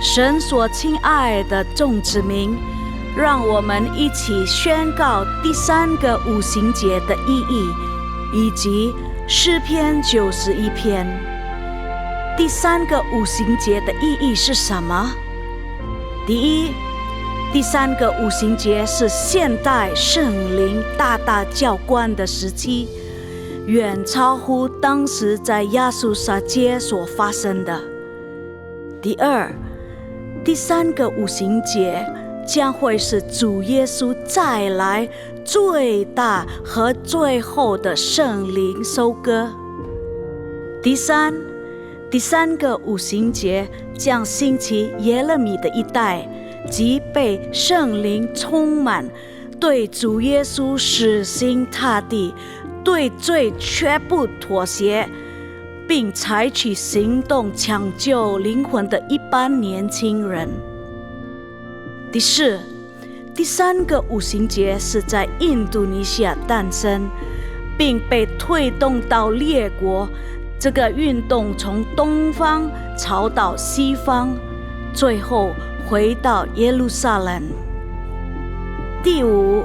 神所亲爱的众子民，让我们一起宣告第3个五旬节的意义，以及诗篇91篇。第3个五旬节的意义是什么？第一，第3个五旬节是现代圣灵大大浇灌的时期，远超乎当时在亚述撒街所发生的。第二，第3个五旬节将会是主耶稣再来最大和最后的圣灵收割。第三个五旬节将兴起耶勒米的一代，即被圣灵充满，对主耶稣死心塌地，对罪绝不妥协，并采取行动抢救灵魂的一般年轻人。第四，第3个五旬节是在印度尼西亚诞生，并被推动到列国。这个运动从东方朝到西方，最后回到耶路撒冷。第五，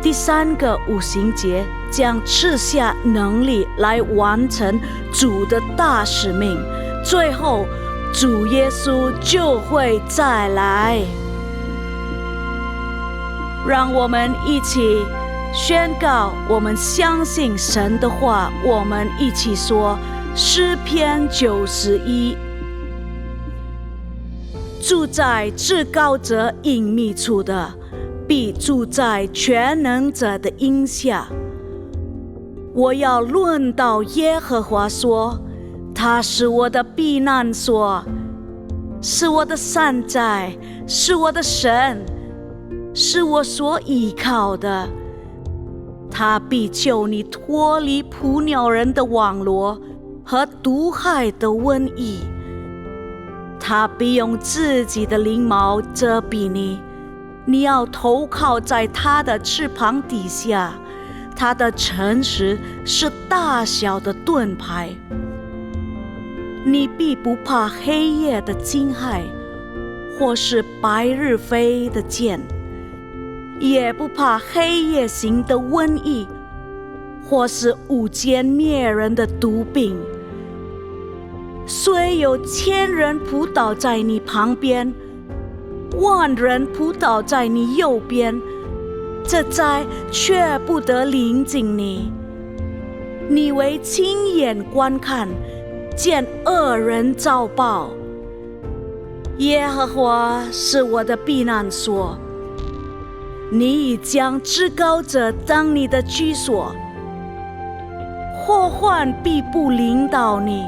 第3个五旬节将赐下能力来完成主的大使命，最后主耶稣就会再来。让我们一起宣告，我们相信神的话。我们一起说诗篇91：住在至高者隐秘处的，必住在全能者的荫下。我要论到耶和华说，他是我的避难所，是我的山寨，是我的神，是我所依靠的。他必救你脱离捕鸟人的网罗和毒害的瘟疫。他必用自己的翎毛遮蔽你，你要投靠在他的翅膀底下。他的诚实是大小的盾牌。你必不怕黑夜的惊骇，或是白日飞的箭，也不怕黑夜行的瘟疫，或是午间灭人的毒病。虽有1000人扑倒在你旁边，10000人扑倒在你右边，这灾却不得临近你。你为亲眼观看，见恶人遭报。耶和华是我的避难所，你已将至高者当你的居所。祸患必不临到你，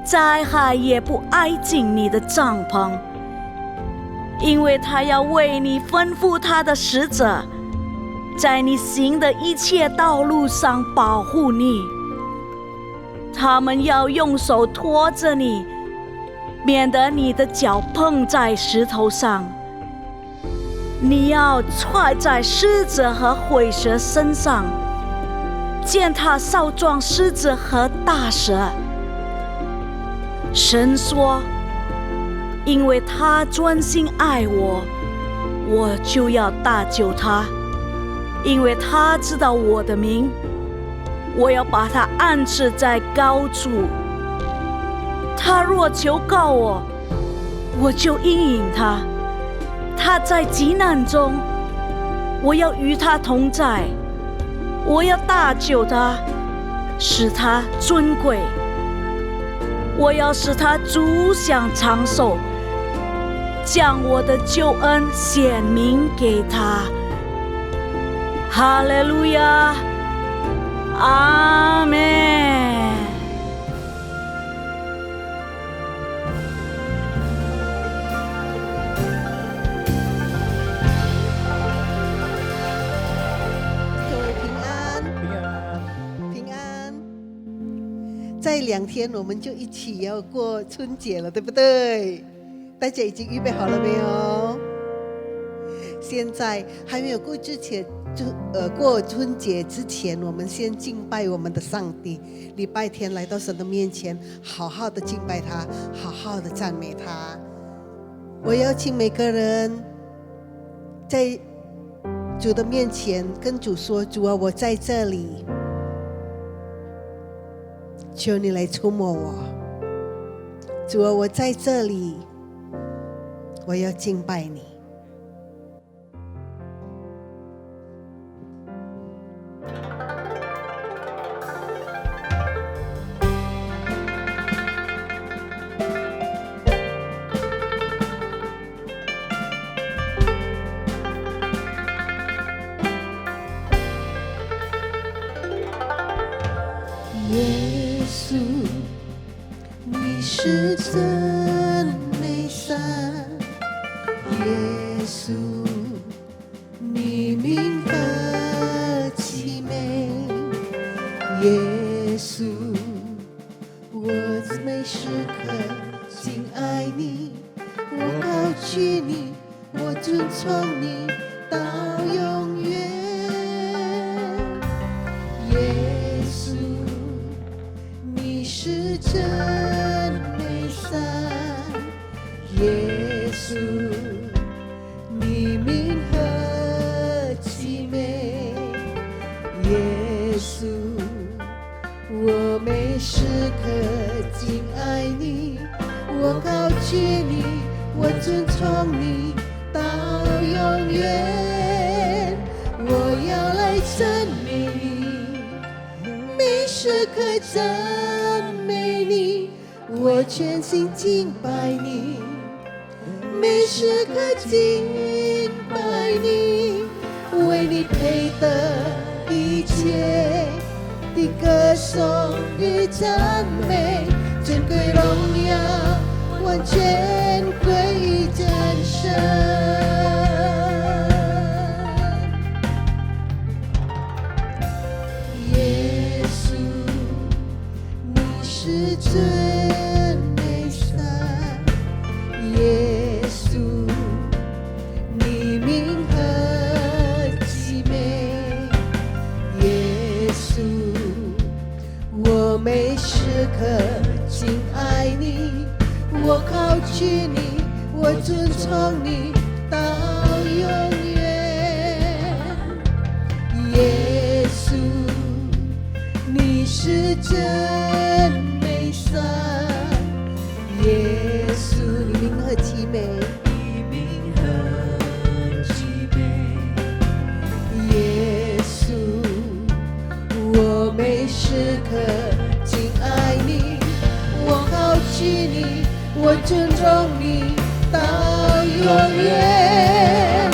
灾害也不挨近你的帐篷，因为他要为你吩咐他的使者，在你行的一切道路上保护你。他们要用手托着你，免得你的脚碰在石头上。你要踹在狮子和虺蛇身上，践踏少壮狮子和大蛇。神说，因为他专心爱我，我就要搭救他。因为他知道我的名，我要把他安置在高处。他若求告我，我就应允他。他在急难中，我要与他同在。我要搭救他，使他尊贵。我要使他足享长寿，将我的救恩显明给他。哈利路亚，阿们。各位平安，平安。再2天我们就一起要过春节了，对不对？大家已经预备好了没有？现在还没有过之前，过春节之前，我们先敬拜我们的上帝。礼拜天来到神的面前，好好的敬拜他，好好的赞美他。我邀请每个人在主的面前跟主说，主啊，我在这里，求你来触摸我。主啊，我在这里，我要敬拜你。耶稣，你是真美善，耶稣，你名何其美，耶稣，我每时刻敬爱你，我高举你，我尊崇你到永远，耶稣，你是真美善，耶稣，你名何其美，耶稣，我每时刻敬爱你，我高举你，我尊崇你到永远，我要来赞美你，每时刻赞美你，我全心敬拜你，每时刻敬拜你，为你配得一切的歌颂与赞美，尊贵荣耀完全归于真神。耶稣，你是真美善，耶稣，你名何其美，耶稣，我每时刻敬爱你，我高举你，我尊崇你到永远，耶稣，你是真美善，耶稣，你名何其美，你名何其美，耶稣，我每时刻敬爱你，我高举你，我尊重你到永远，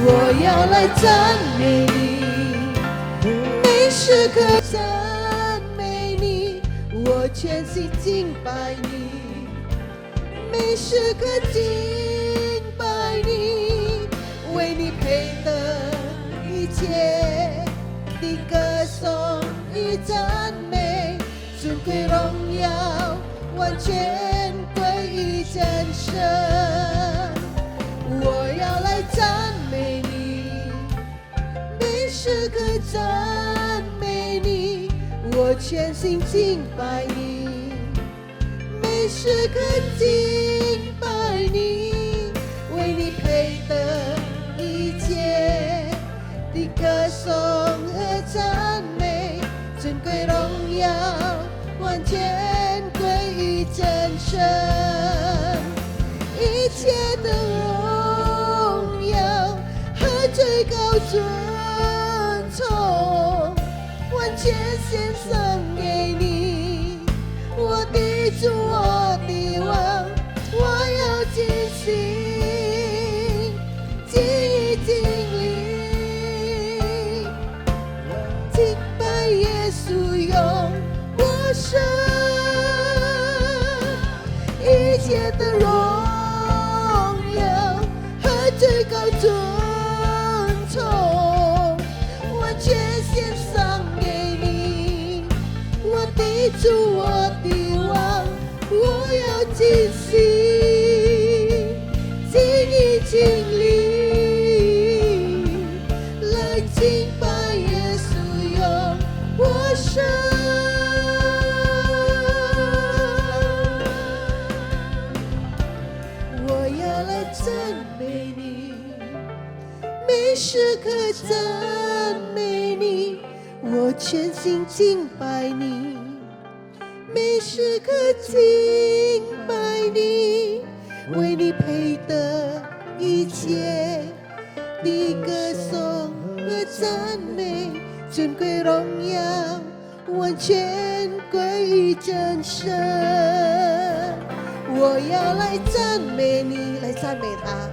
我要来赞美你，每时刻赞美你，我全心敬拜你，每时刻敬拜你，为你配得一切的歌颂与赞美，尊贵荣耀完全归于真神，我要来赞美你，每时刻赞美你，我全心敬拜你，每时刻敬拜你，为你配得一切的歌颂和赞美，尊贵荣耀完全归于真神，一切的荣耀和最高尊崇完全献上给你，我的主，我的王，我要尽心尽意尽力敬拜耶稣，用我生一切的荣耀和最高尊崇完全献上给你，我的主，我的王，我要尽心尽意尽力来敬拜耶稣，用我生要来赞美你，每时刻赞美你，我全心敬拜你，每时刻敬拜你，为你配得一切的歌颂和赞美，尊贵荣耀完全归于真神。我要来赞美你，来赞美他，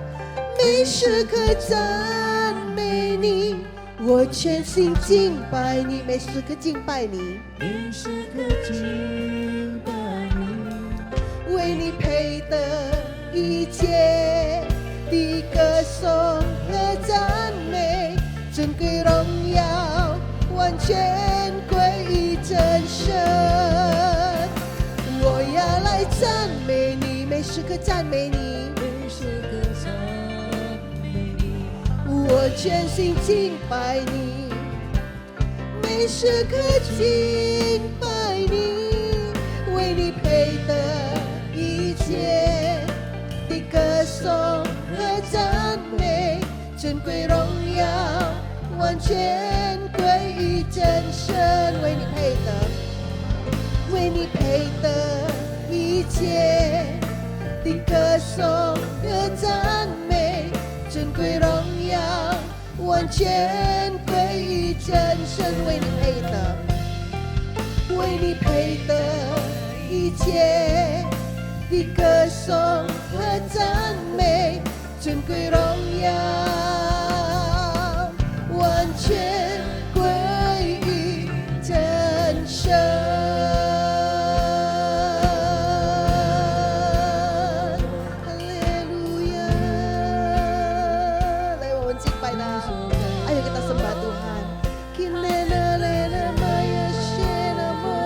每时刻赞美你，我全心敬拜你，每时刻敬拜你，每时刻敬拜你，为你配得一切的歌颂和赞美，尊贵荣耀完全归于真神。我要来赞美你，每时刻赞美你，每时刻赞美你，我全心敬拜你，每时刻敬拜你，为你配得一切的歌颂和赞美，尊贵荣耀完全归于真神，为你配得，为你配得一切的歌颂和赞美，尊贵荣耀完全归于真神，为你配得，为你配得一切的歌颂和赞美，尊贵荣耀完全归于真神。哈利路亚！来，我们敬拜他。Ayo kita sembah Tuhan. Kinena lena maya shena mo.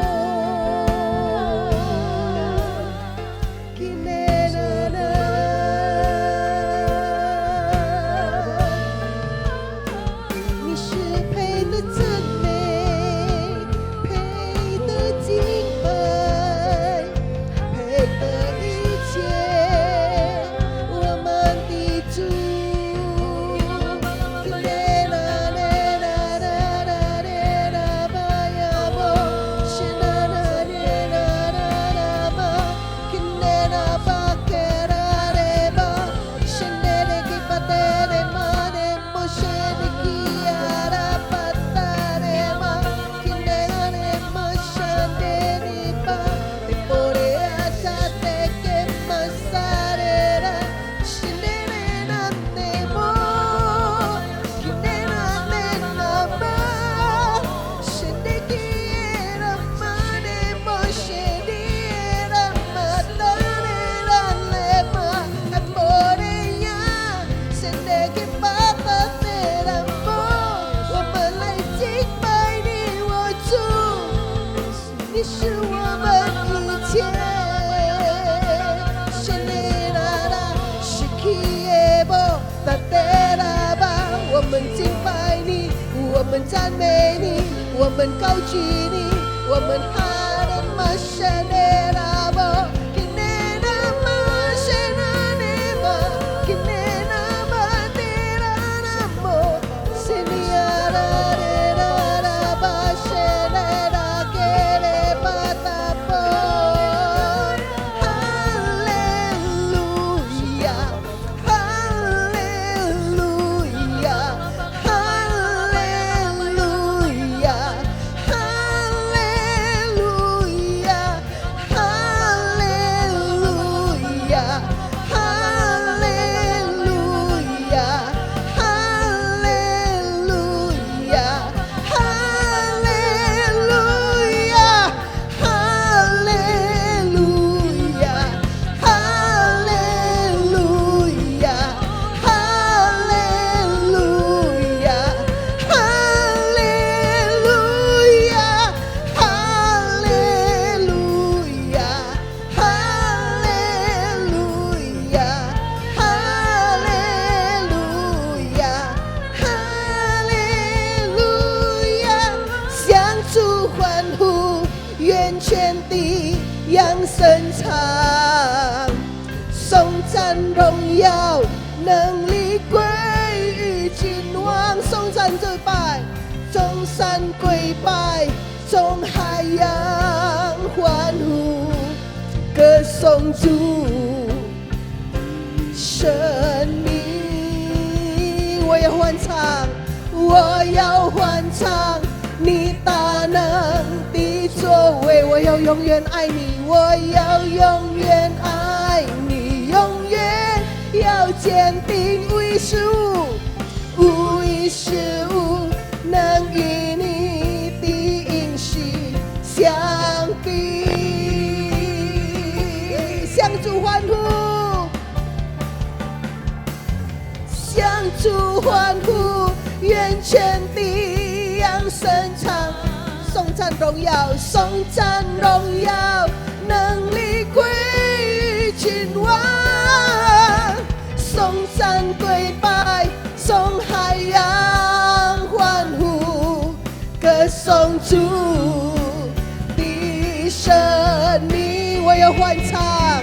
Kinena na. 你是配得赞美，配得敬拜，配得一切我们的主。你是我们一切，神的啦啦，是基耶波达德拉巴，我们敬拜你，我们赞美你，我们高举你，我们哈的玛神的拉波，基内那玛神那内玛，基内那玛的拉那摩，神的呀啦的啦啦巴神的啦给嘞巴达波，哈利路亚，哈利路亚，哈利路亚，哈利路亚，哈赞荣耀能力归于君王，颂赞跪拜，众山跪拜，众海洋欢呼，歌颂主生命。我要欢唱，我要欢唱你大能的作为，我要永远爱你，我要永远爱你，永远要坚定无一失误，无一失误，能与你的应许相比。向主欢呼，向主欢呼，愿全地扬声唱，颂赞荣耀，颂赞荣耀，能力归于君王，颂赞跪拜，众海洋欢呼，歌颂主的生命。我要欢唱，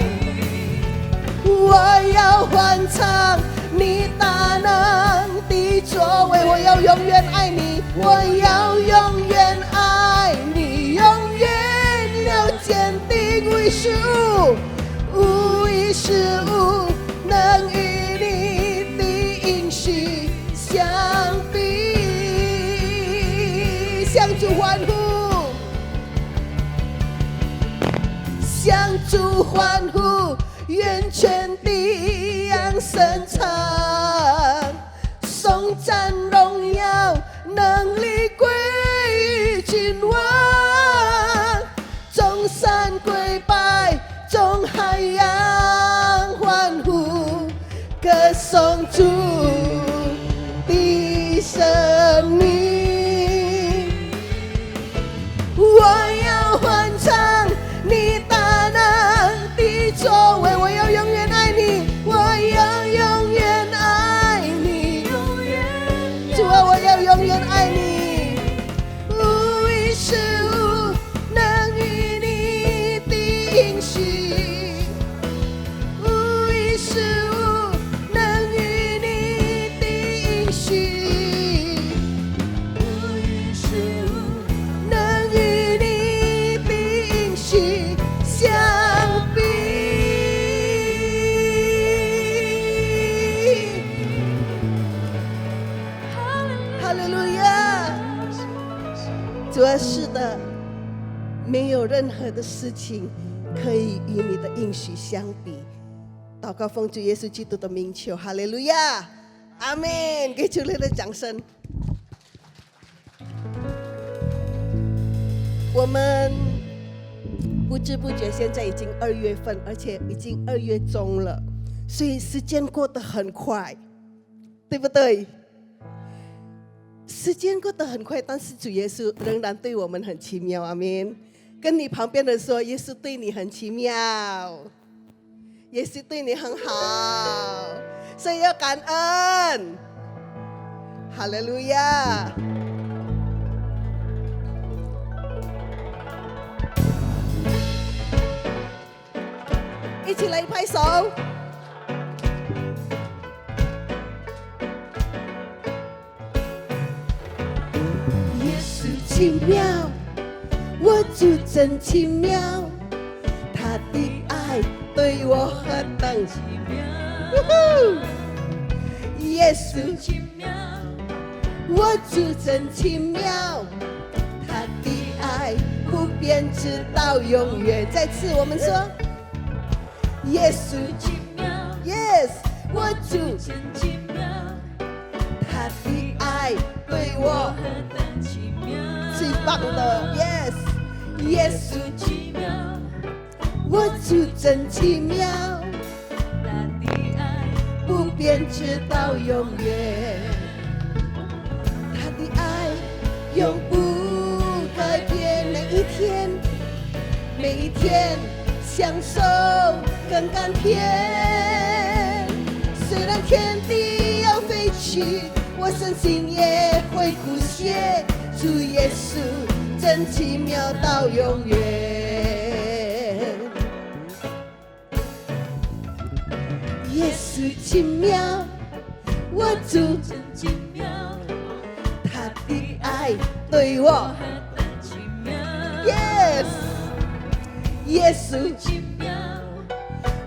我要欢唱你大能的作为，我要永远爱你，我要永远爱你，永远要坚定无一失误，无一失误，能与你的应许相比。向主欢呼，向主欢呼，愿全地扬声唱，颂赞荣耀能力归于君王，众山跪拜，众海洋欢呼，歌颂主的生命。我要欢唱你大能的作为，我要永远爱你，我要永远爱你，主啊，我要永远爱你，无一失误，能与你的应许，无一失误，能与你的应许，无一失误，能与你的应许相比。哈利路亚！主啊，是的，没有任何的事情可以与你的应许相比。祷告奉主耶稣基督的名求，哈利路亚，阿门！给主热烈的掌声。我们不知不觉现在已经2月份，而且已经2月中了，所以时间过得很快，对不对？时间过得很快，但是主耶稣仍然对我们很奇妙，阿们。跟你旁边的说，耶稣对你很奇妙，耶稣对你很好，所以要感恩。哈利路亚！一起来拍手。耶稣奇妙，我主真奇妙，他的爱对我何等奇妙。耶稣奇妙，我主真奇妙，他的爱不变直到永远。再次我们说，耶稣奇妙 ，Yes， 我主真奇妙，他的爱对我何等奇妙，最棒的 ，Yes， 耶稣奇妙，我主真奇妙，他的爱不变直到永远，他的爱永不改变，每一天享受更甘甜。虽然天地要废去，我身心也会枯竭。主耶稣真奇妙到永远。耶稣奇妙，我主真奇妙，他的爱对我何等奇妙， ，Yes， 耶稣奇妙，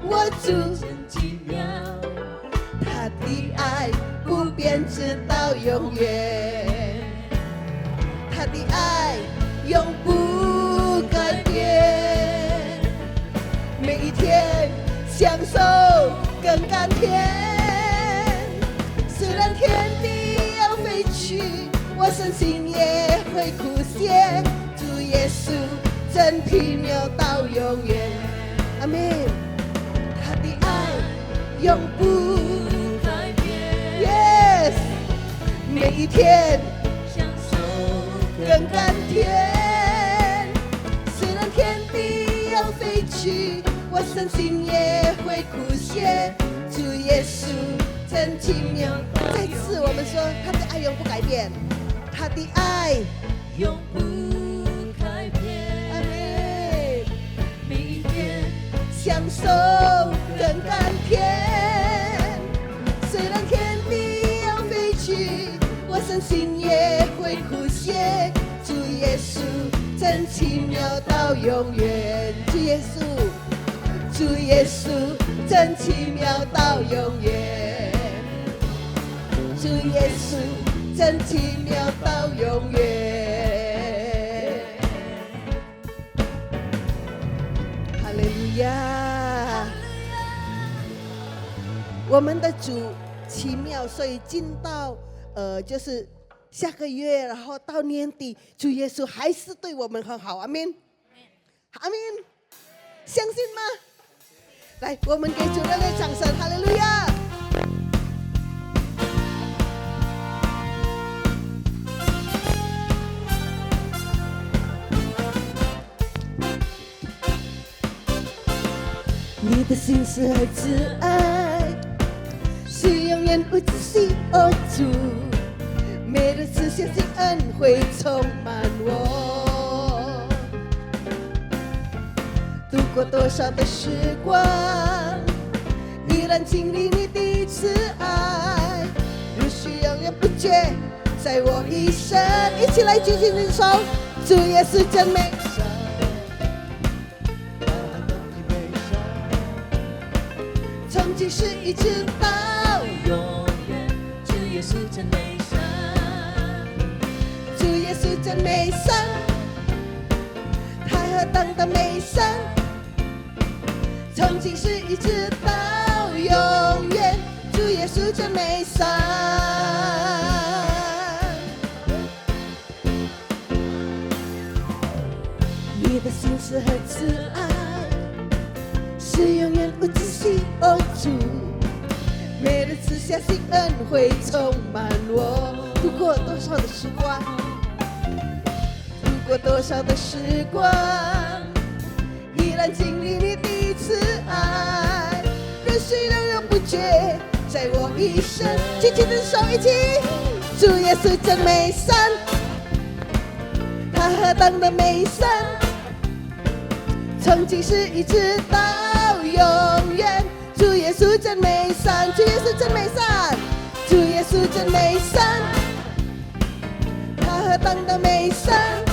我主真奇妙，他的爱不变直到永远，他的爱永不改变，每一天享受更甘甜。虽然天地要废去，我身心也会枯竭。主耶稣真奇妙到永远，阿门。他的爱永不改变， Yes， 每一天享受更甘甜。虽然天地要废去，我身心也会枯竭。主耶稣真奇妙。再次我们说，他的爱永不改变，他的爱，永不改变，阿门。每一天享受更甘甜。虽然天地要废去，我身心也会枯竭。主耶稣真奇妙到永远，主耶稣，主耶稣真奇妙到永远，主耶稣真奇妙到永远。哈利路亚！我们的主奇妙，所以进到就是下个月，然后到年底，主耶稣还是对我们很好，阿门，阿门，相信吗？来，我们给主热烈掌声，哈利路亚！你的心是何慈爱，是永远不止息，哦主，每日赐下新恩惠充满我。度过多少的时光，依然经历你的慈爱，如许永远不绝，在我一生。一起来举起你的手，主耶稣真美。从今世一直到永远，主耶稣真美善，主耶稣真美善，他何等的美善，从今世一直到永远，主耶稣真美善。你的心是何慈爱，是永远不止息，哦主，每日赐下新恩惠充满我。度过多少的时光，度过多少的时光，依然经历你的慈爱，任谁仍然不绝，在我一生。举起你的手，一起，主耶稣真美善，他何等的美善，从今世一直到永远，主耶稣真美善，主耶稣真美善，主耶稣真美善，他何等的美善，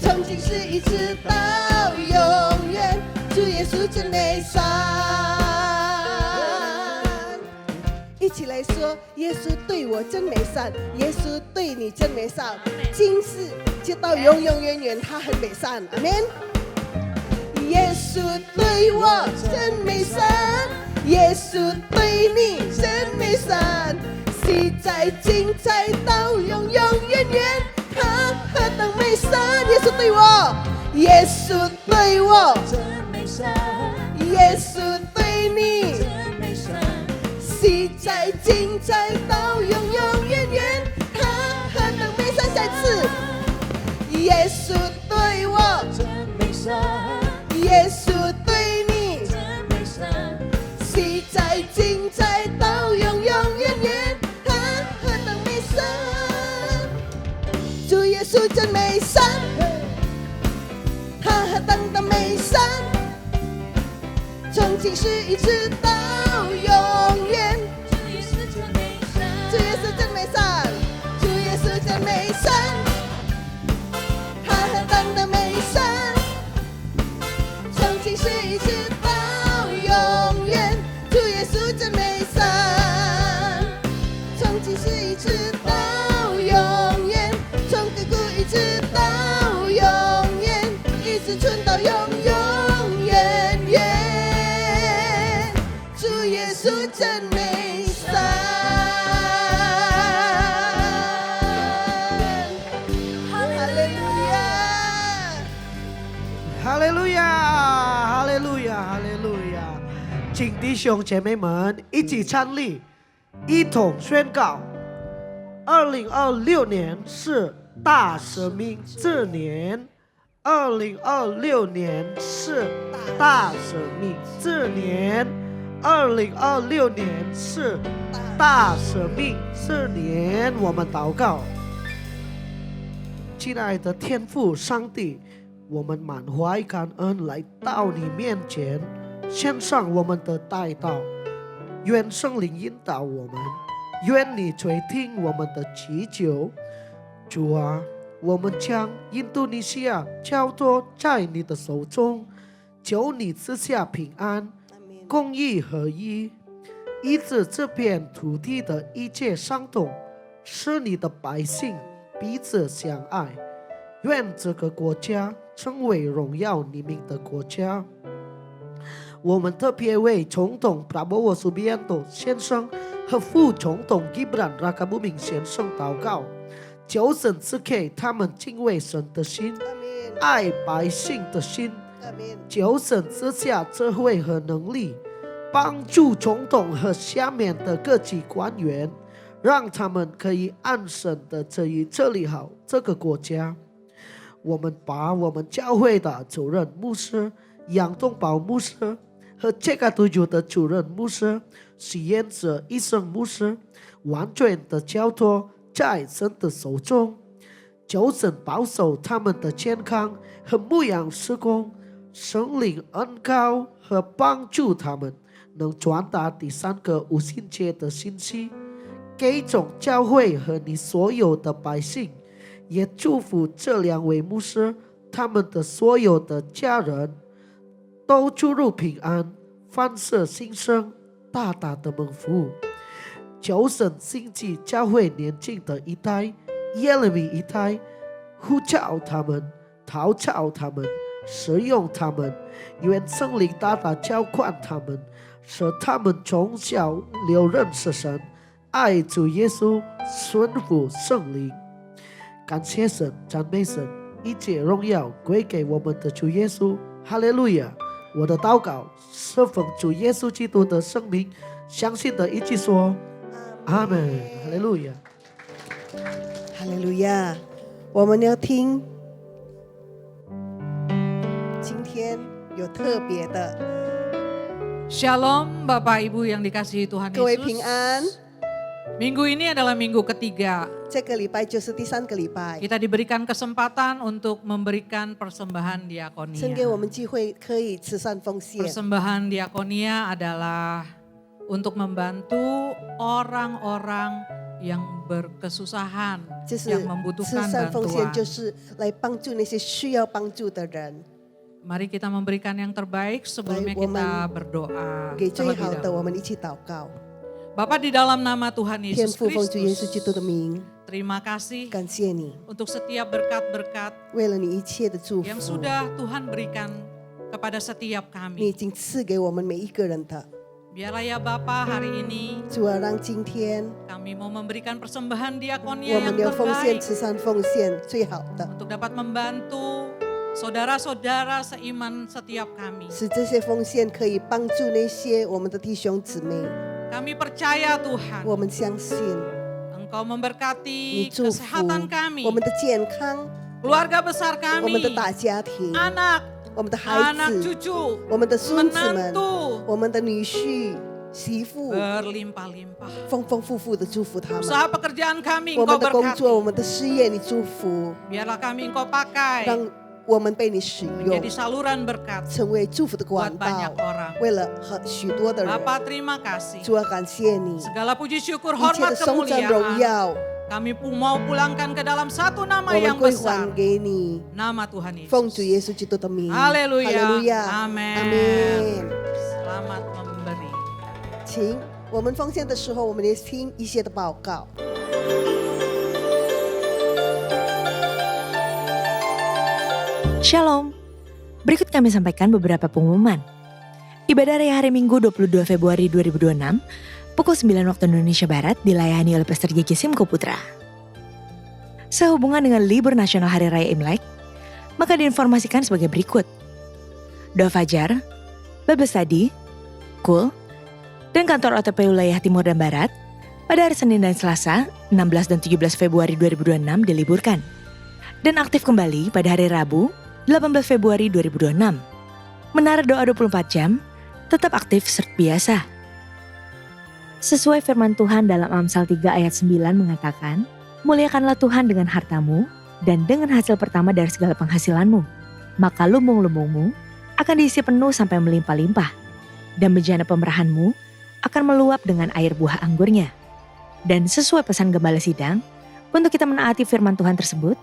从今世一直到永远，主耶稣真美善。一起来说，耶稣对我真美善，耶稣对你真美善，今世就到永永远远，他很美善，阿们。耶稣对我真美善，耶稣对你真美善，昔在今在到永永远远，他何等美善。耶稣对我，耶稣对我真美善，耶稣对你真美善，昔在今在到永永远远，他何等美善。再次，耶稣对我，真美善，耶稣对你真美善，昔在今在到永永远远，他何等美善。主耶稣真美善，他何等的美善，从今世一直到稣真美善。哈利路亚，哈利路亚，哈利路亚，哈利路亚！请弟兄姐妹们一起站立，一同宣告：2026年是大生命之年。2026年是大生命之年。2026年是大生命之年。我们祷告，亲爱的天父上帝，我们满怀感恩来到你面前，献上我们的代祷。愿圣灵引导我们，愿你垂听我们的祈求。主啊，我们将印度尼西亚交托在你的手中，求你赐下平安、公义合一，医治这片土地的一切伤痛，使你的百姓彼此相爱。愿这个国家成为荣耀你名的国家。我们特别为总统 Prabowo Subianto 先生和副总统 Gibran Rakabuming 先生祷告，求神赐给他们敬畏神的心，爱百姓的心。求神赐下智慧和能力，帮助总统和下面的各级官员，让他们可以安审的治理好这个国家。我们把我们教会的主任牧师杨东宝牧师和这个队组的主任牧师许彦哲医生牧师完全的交托在神的手中，求神保守他们的健康和牧养事工，神灵恩膏和帮助他们能传达第三个五旬节的信息给总教会和你所有的百姓。也祝福这两位牧师，他们的所有的家人都出入平安，凡事兴盛，大大的蒙福。求神兴起教会年轻的一代，耶利米一代，呼召他们，陶造他们，使用他们，愿圣灵大大浇灌他们，使他们从小就认识神，爱主耶稣，顺服圣灵。感谢神，赞美神，一切荣耀归给我们的主耶稣。哈利路亚！我的祷告是奉主耶稣基督的圣名，相信的一起说阿门。哈利路亚！哈利路亚！我们要听，今天有特别的， Shalom Bapak Ibu yang dikasihi Tuhan 各位平 Yesus. 安。 Minggu ini adalah minggu ketiga. 这个礼拜就是第三个礼拜， Kita diberikan kesempatan untuk memberikan persembahan 神给我 diakonia. 们机会可以慈善奉献。 Persembahan diakonia adalah untuk membantu orang-orang yang berkesusahan, 就是 yang 慈 membutuhkan 善奉献， bantuan. 就是来帮助那些需要帮助的人， Mari kita memberikan yang terbaik sebelumnya Baik, kita berdoa 给最 terlebih 好的， dahulu. 我们一起祷告。 Bapak di dalam nama Tuhan 天 Yesus 父奉主耶稣基督 Kristus, 的名， terima kasih 感谢你， untuk setiap berkat-berkat 为了你一切的祝 yang 福， sudah Tuhan berikan kepada setiap 你已 kami. 经赐给我们每一个人的。 Biarlah ya Bapa hari ini 主啊，让今天 kami mau memberikan persembahan 我 diakonia 们 yang 要奉献 terbaik 慈善奉献最好的， untuk dapat membantu saudara-saudara seiman setiap kami. 使这些奉献可以帮助那些我们的弟兄姊妹。 Kami percaya Tuhan, 我们相信 Engkau 你 memberkati 祝福 kesehatan kami, 我们的健康， keluarga besar 我们的 kami, 大家庭， anak, 我们的孩 anak 子， cucu, 我们的孙子们， menantu, 我们的女婿、媳妇， berlimpah-limpah. 丰丰富富的祝福他们。 Usaha pekerjaan kami 我 Engkau 们的工 berkati. 作，我们的事业，你祝福， Biarlah kami Engkau pakai 让我们被你使用， menjadi saluran berkat 成为祝福的 buat 管 banyak 道， orang. 为了许多的人。 Bapa terima kasih. 主啊，感谢你， Segala puji syukur 一切 hormat 的颂赞荣 kemuliaan 耀， kami mau pulangkan ke dalam satu nama 我 yang 们归 besar. 还给你， Nama Tuhan 奉主 Yesus. 耶稣基督的名。 Haleluya. 哈利路亚， Amen. 阿门。 Selamat memberi. 请我们奉献的时候，我们也听一些的报告。 Shalom. Berikut kami sampaikan beberapa pengumuman. Ibadah Raya hari Minggu 22 Februari 2026, pukul 9 waktu Indonesia Barat dilayani oleh Pastor JJ Simko Putra. Sehubungan dengan libur nasional Hari Raya Imlek, maka diinformasikan sebagai berikut. Doa Fajar, Bible Study, KUL, dan kantor OTP wilayah Timur dan Barat pada hari Senin dan Selasa 16 dan 17 Februari 2026 diliburkan. Dan aktif kembali pada hari Rabu 18 Februari 2026. Menara doa 24 jam tetap aktif seperti biasa. Sesuai firman Tuhan dalam Amsal 3 ayat 9 mengatakan, muliakanlah Tuhan dengan hartamu dan dengan hasil pertama dari segala penghasilanmu. Maka lumbung-lumbungmu akan diisi penuh sampai melimpah-limpah. Dan bejana pemerahanmu akan meluap dengan air buah anggurnya. Dan sesuai pesan Gembala Sidang, untuk kita menaati firman Tuhan tersebut,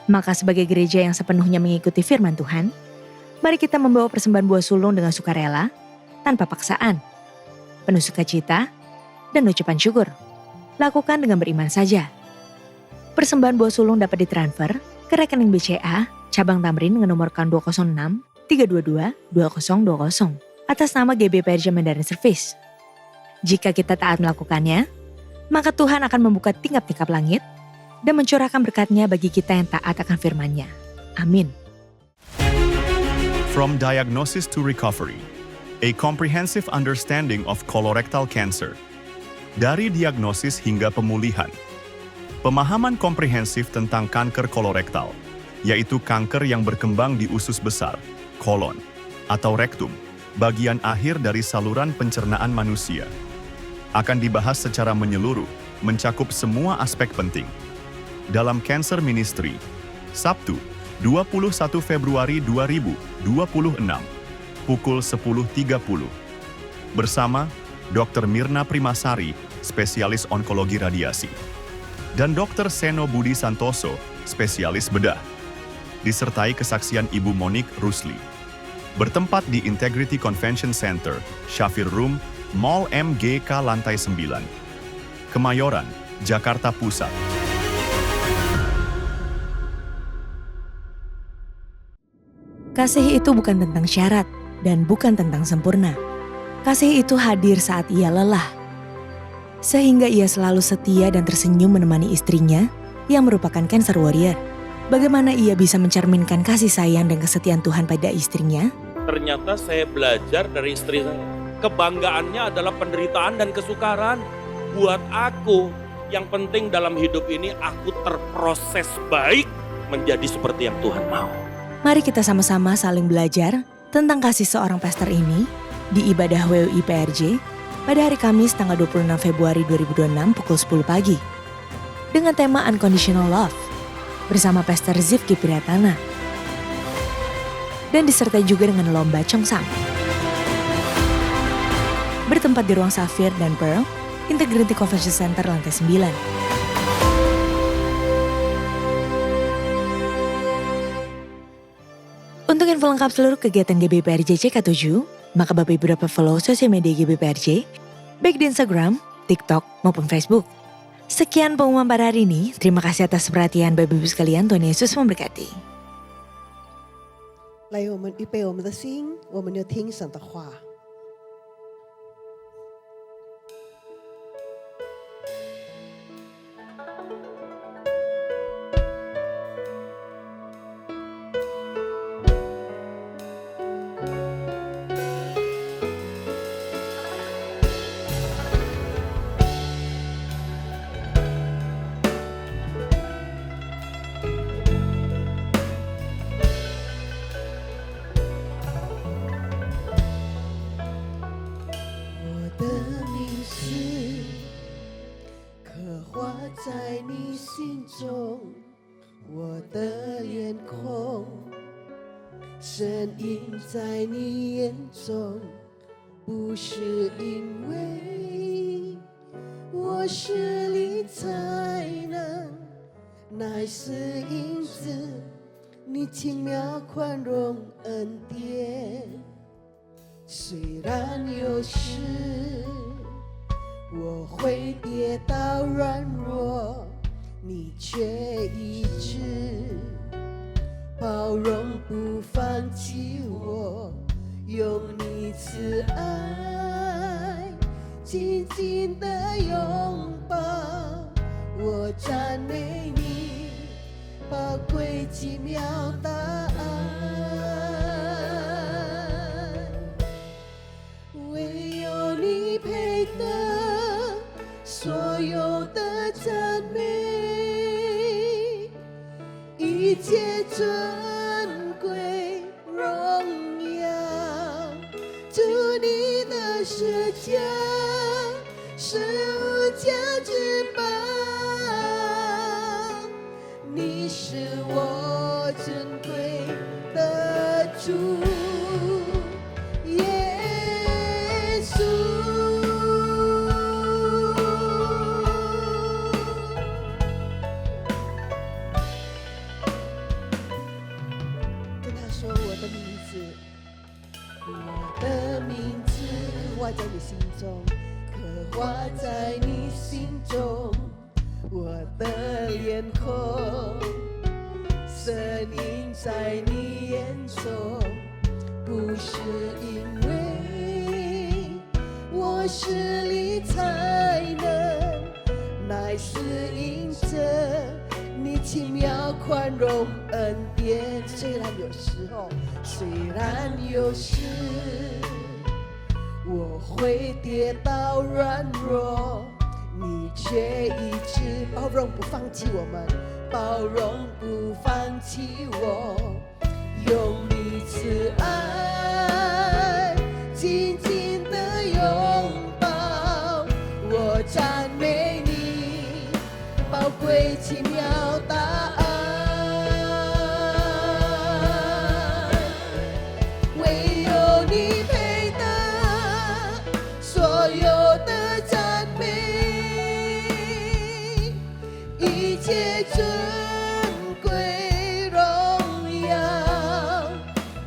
maka sebagai gereja yang sepenuhnya mengikuti firman Tuhan, mari kita membawa persembahan buah sulung dengan sukarela, tanpa paksaan, penuh sukacita, dan ucapan syukur. Lakukan dengan beriman saja. Persembahan buah sulung dapat ditransfer ke rekening BCA, cabang Tamrin dengan nomor account 206 322 2020 atas nama GBPRJ Mandarin Service. Jika kita taat melakukannya, maka Tuhan akan membuka tingkap-tingkap langit dan mencurahkan berkat-Nya bagi kita yang taat akan firman-Nya. Amin. From diagnosis to recovery, a comprehensive understanding of colorectal cancer. Dari diagnosis hingga pemulihan. Pemahaman komprehensif tentang kanker kolorektal, yaitu kanker yang berkembang di usus besar, kolon, atau rektum, bagian akhir dari saluran pencernaan manusia. Akan dibahas secara menyeluruh, mencakup semua aspek penting. Dalam Cancer Ministry, Sabtu, 21 Februari 2026, pukul 10.30. Bersama Dr. Mirna Primasari, spesialis onkologi radiasi. Dan Dr. Seno Budi Santoso, spesialis bedah. Disertai kesaksian Ibu Monique Rusli. Bertempat di Integrity Convention Center, Shafir Room, Mall MGK Lantai 9. Kemayoran, Jakarta Pusat. Kasih itu bukan tentang syarat dan bukan tentang sempurna. Kasih itu hadir saat ia lelah. Sehingga ia selalu setia dan tersenyum menemani istrinya yang merupakan cancer warrior. Bagaimana ia bisa mencerminkan kasih sayang dan kesetiaan Tuhan pada istrinya? Ternyata saya belajar dari istri saya. Kebanggaannya adalah penderitaan dan kesukaran. Buat aku, yang penting dalam hidup ini aku terproses baik menjadi seperti yang Tuhan mau. Mari kita sama-sama saling belajar tentang kasih seorang pastor ini di ibadah WUI PRJ pada hari Kamis tanggal 26 Februari 2026 pukul 10 pagi. Dengan tema Unconditional Love bersama Pastor Zivki Priatana. Dan disertai juga dengan lomba Chongsam. Bertempat di ruang Safir dan Pearl, Integrity Convention Center lantai 9. Untuk info lengkap seluruh kegiatan GBPRJ CK7, maka Bapak Ibu dapat follow sosial media GBPRJ, baik di Instagram, TikTok, maupun Facebook. Sekian pengumuman pada hari ini, terima kasih atas perhatian Bapak Ibu sekalian, Tuhan Yesus memberkati. 来，我们预备我们的心，我们要听神的话。在你心中，我的脸孔，声音在你眼中，不是因为我实力才能，乃是因子你奇妙宽容恩典。虽然有时我会跌倒软弱，你却医治，包容不放弃我，用你慈爱紧紧的拥抱，我赞美你宝贵奇妙答案，唯有你配得所有的赞美，一切尊贵荣耀，主你的施加是无价之宝，你是我珍贵的主耶稣。跟他说我的名字，我的名字刻画在你心中，刻画在你心中，我的脸孔色映在你眼中，不是因为我实力才能，乃是因着你奇妙宽容恩典。虽然有时我会跌倒软弱，你却一直包容不放弃我们，包容不放弃我，用你慈爱紧紧的拥抱，我赞美你宝贵奇妙答案，唯有你配得所有的赞美，一切尊贵荣耀，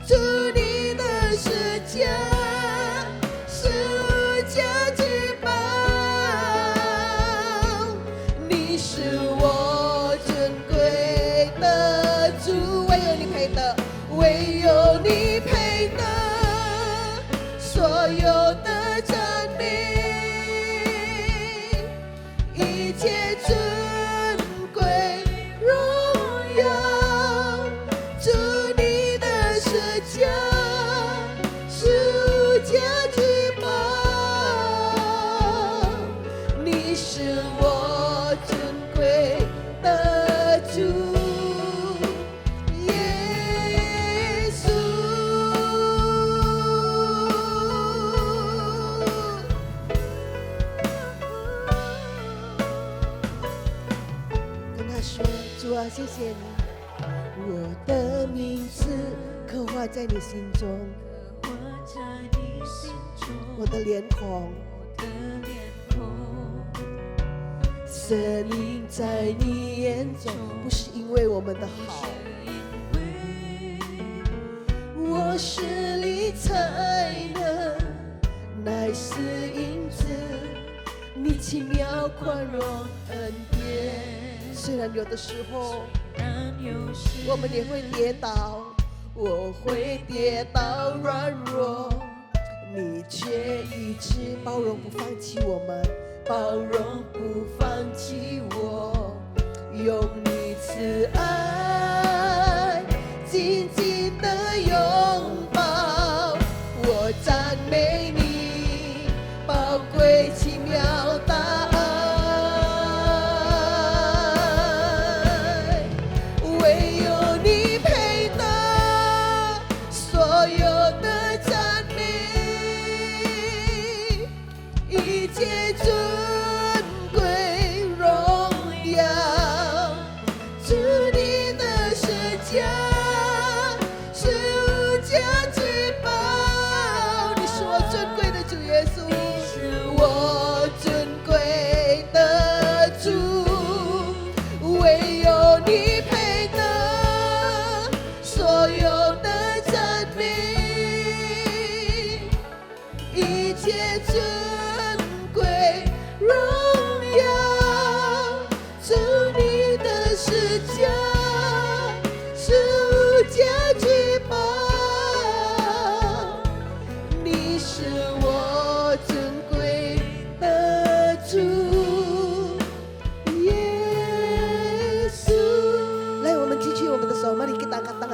主你的施加是无价之宝，你是我珍贵的主，唯有你配得，唯有你配得所有的赞美，一切尊贵荣耀，主你的施加是无价之宝，你是我珍贵的主耶稣。跟他说，主啊，谢谢你，我的名字刻画在你心中，我的脸孔色映在你眼中，不是因为我们的好，我实力才能，乃是因着你奇妙宽容恩典。虽然有的时候我们也会跌倒，我会跌倒软弱，你却一直包容不放弃我们，包容不放弃我，用你慈爱紧紧的拥抱，我赞美你宝贵奇妙答案，唯有你配得所有的赞美，一切尊贵荣耀，主你的施加是无价之宝，你是我尊贵的主耶稣，是我尊贵的主，唯有你配得所有的赞美，一切尊贵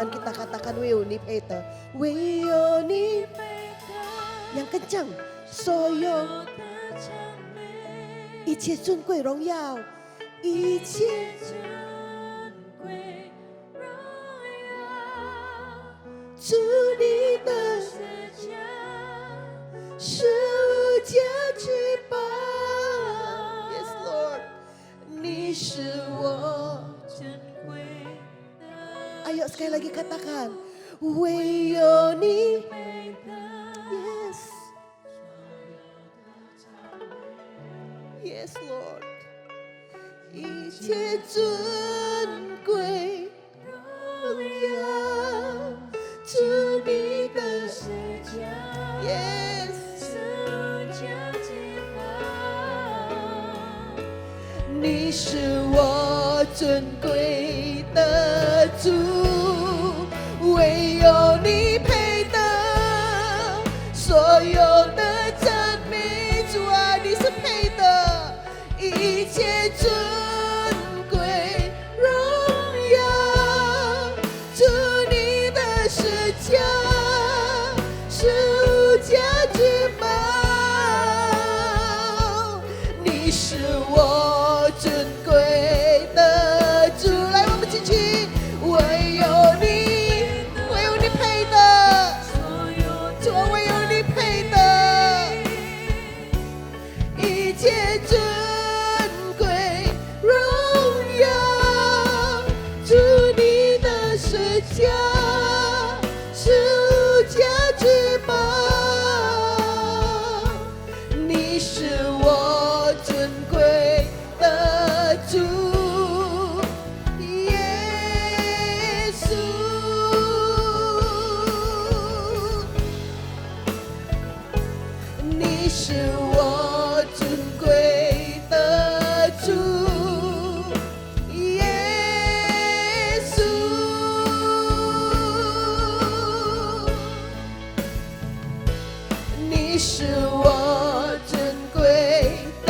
Dengan kita katakan 唯有你配得，唯有你yang kencang，所有一切尊贵荣耀，一切主你的是无价之宝。Yes Lord， 你是我。Ayo sekali lagi katakan， 唯有你。Yes， Yes Lord， 一切尊贵荣耀，主你的Yes， 你是我尊贵的主，唯有你配得所有的赞美。主啊，你是配的一切尊贵荣耀，主你的十架是无价之宝，你是我尊贵的主。来，我们进去，唯有你，唯有你配的，主啊，唯有你配的一切尊贵荣耀，主你的十架是无价之宝，你是我尊贵的主，耶稣，你是我尊贵的主，耶稣，你是我尊贵的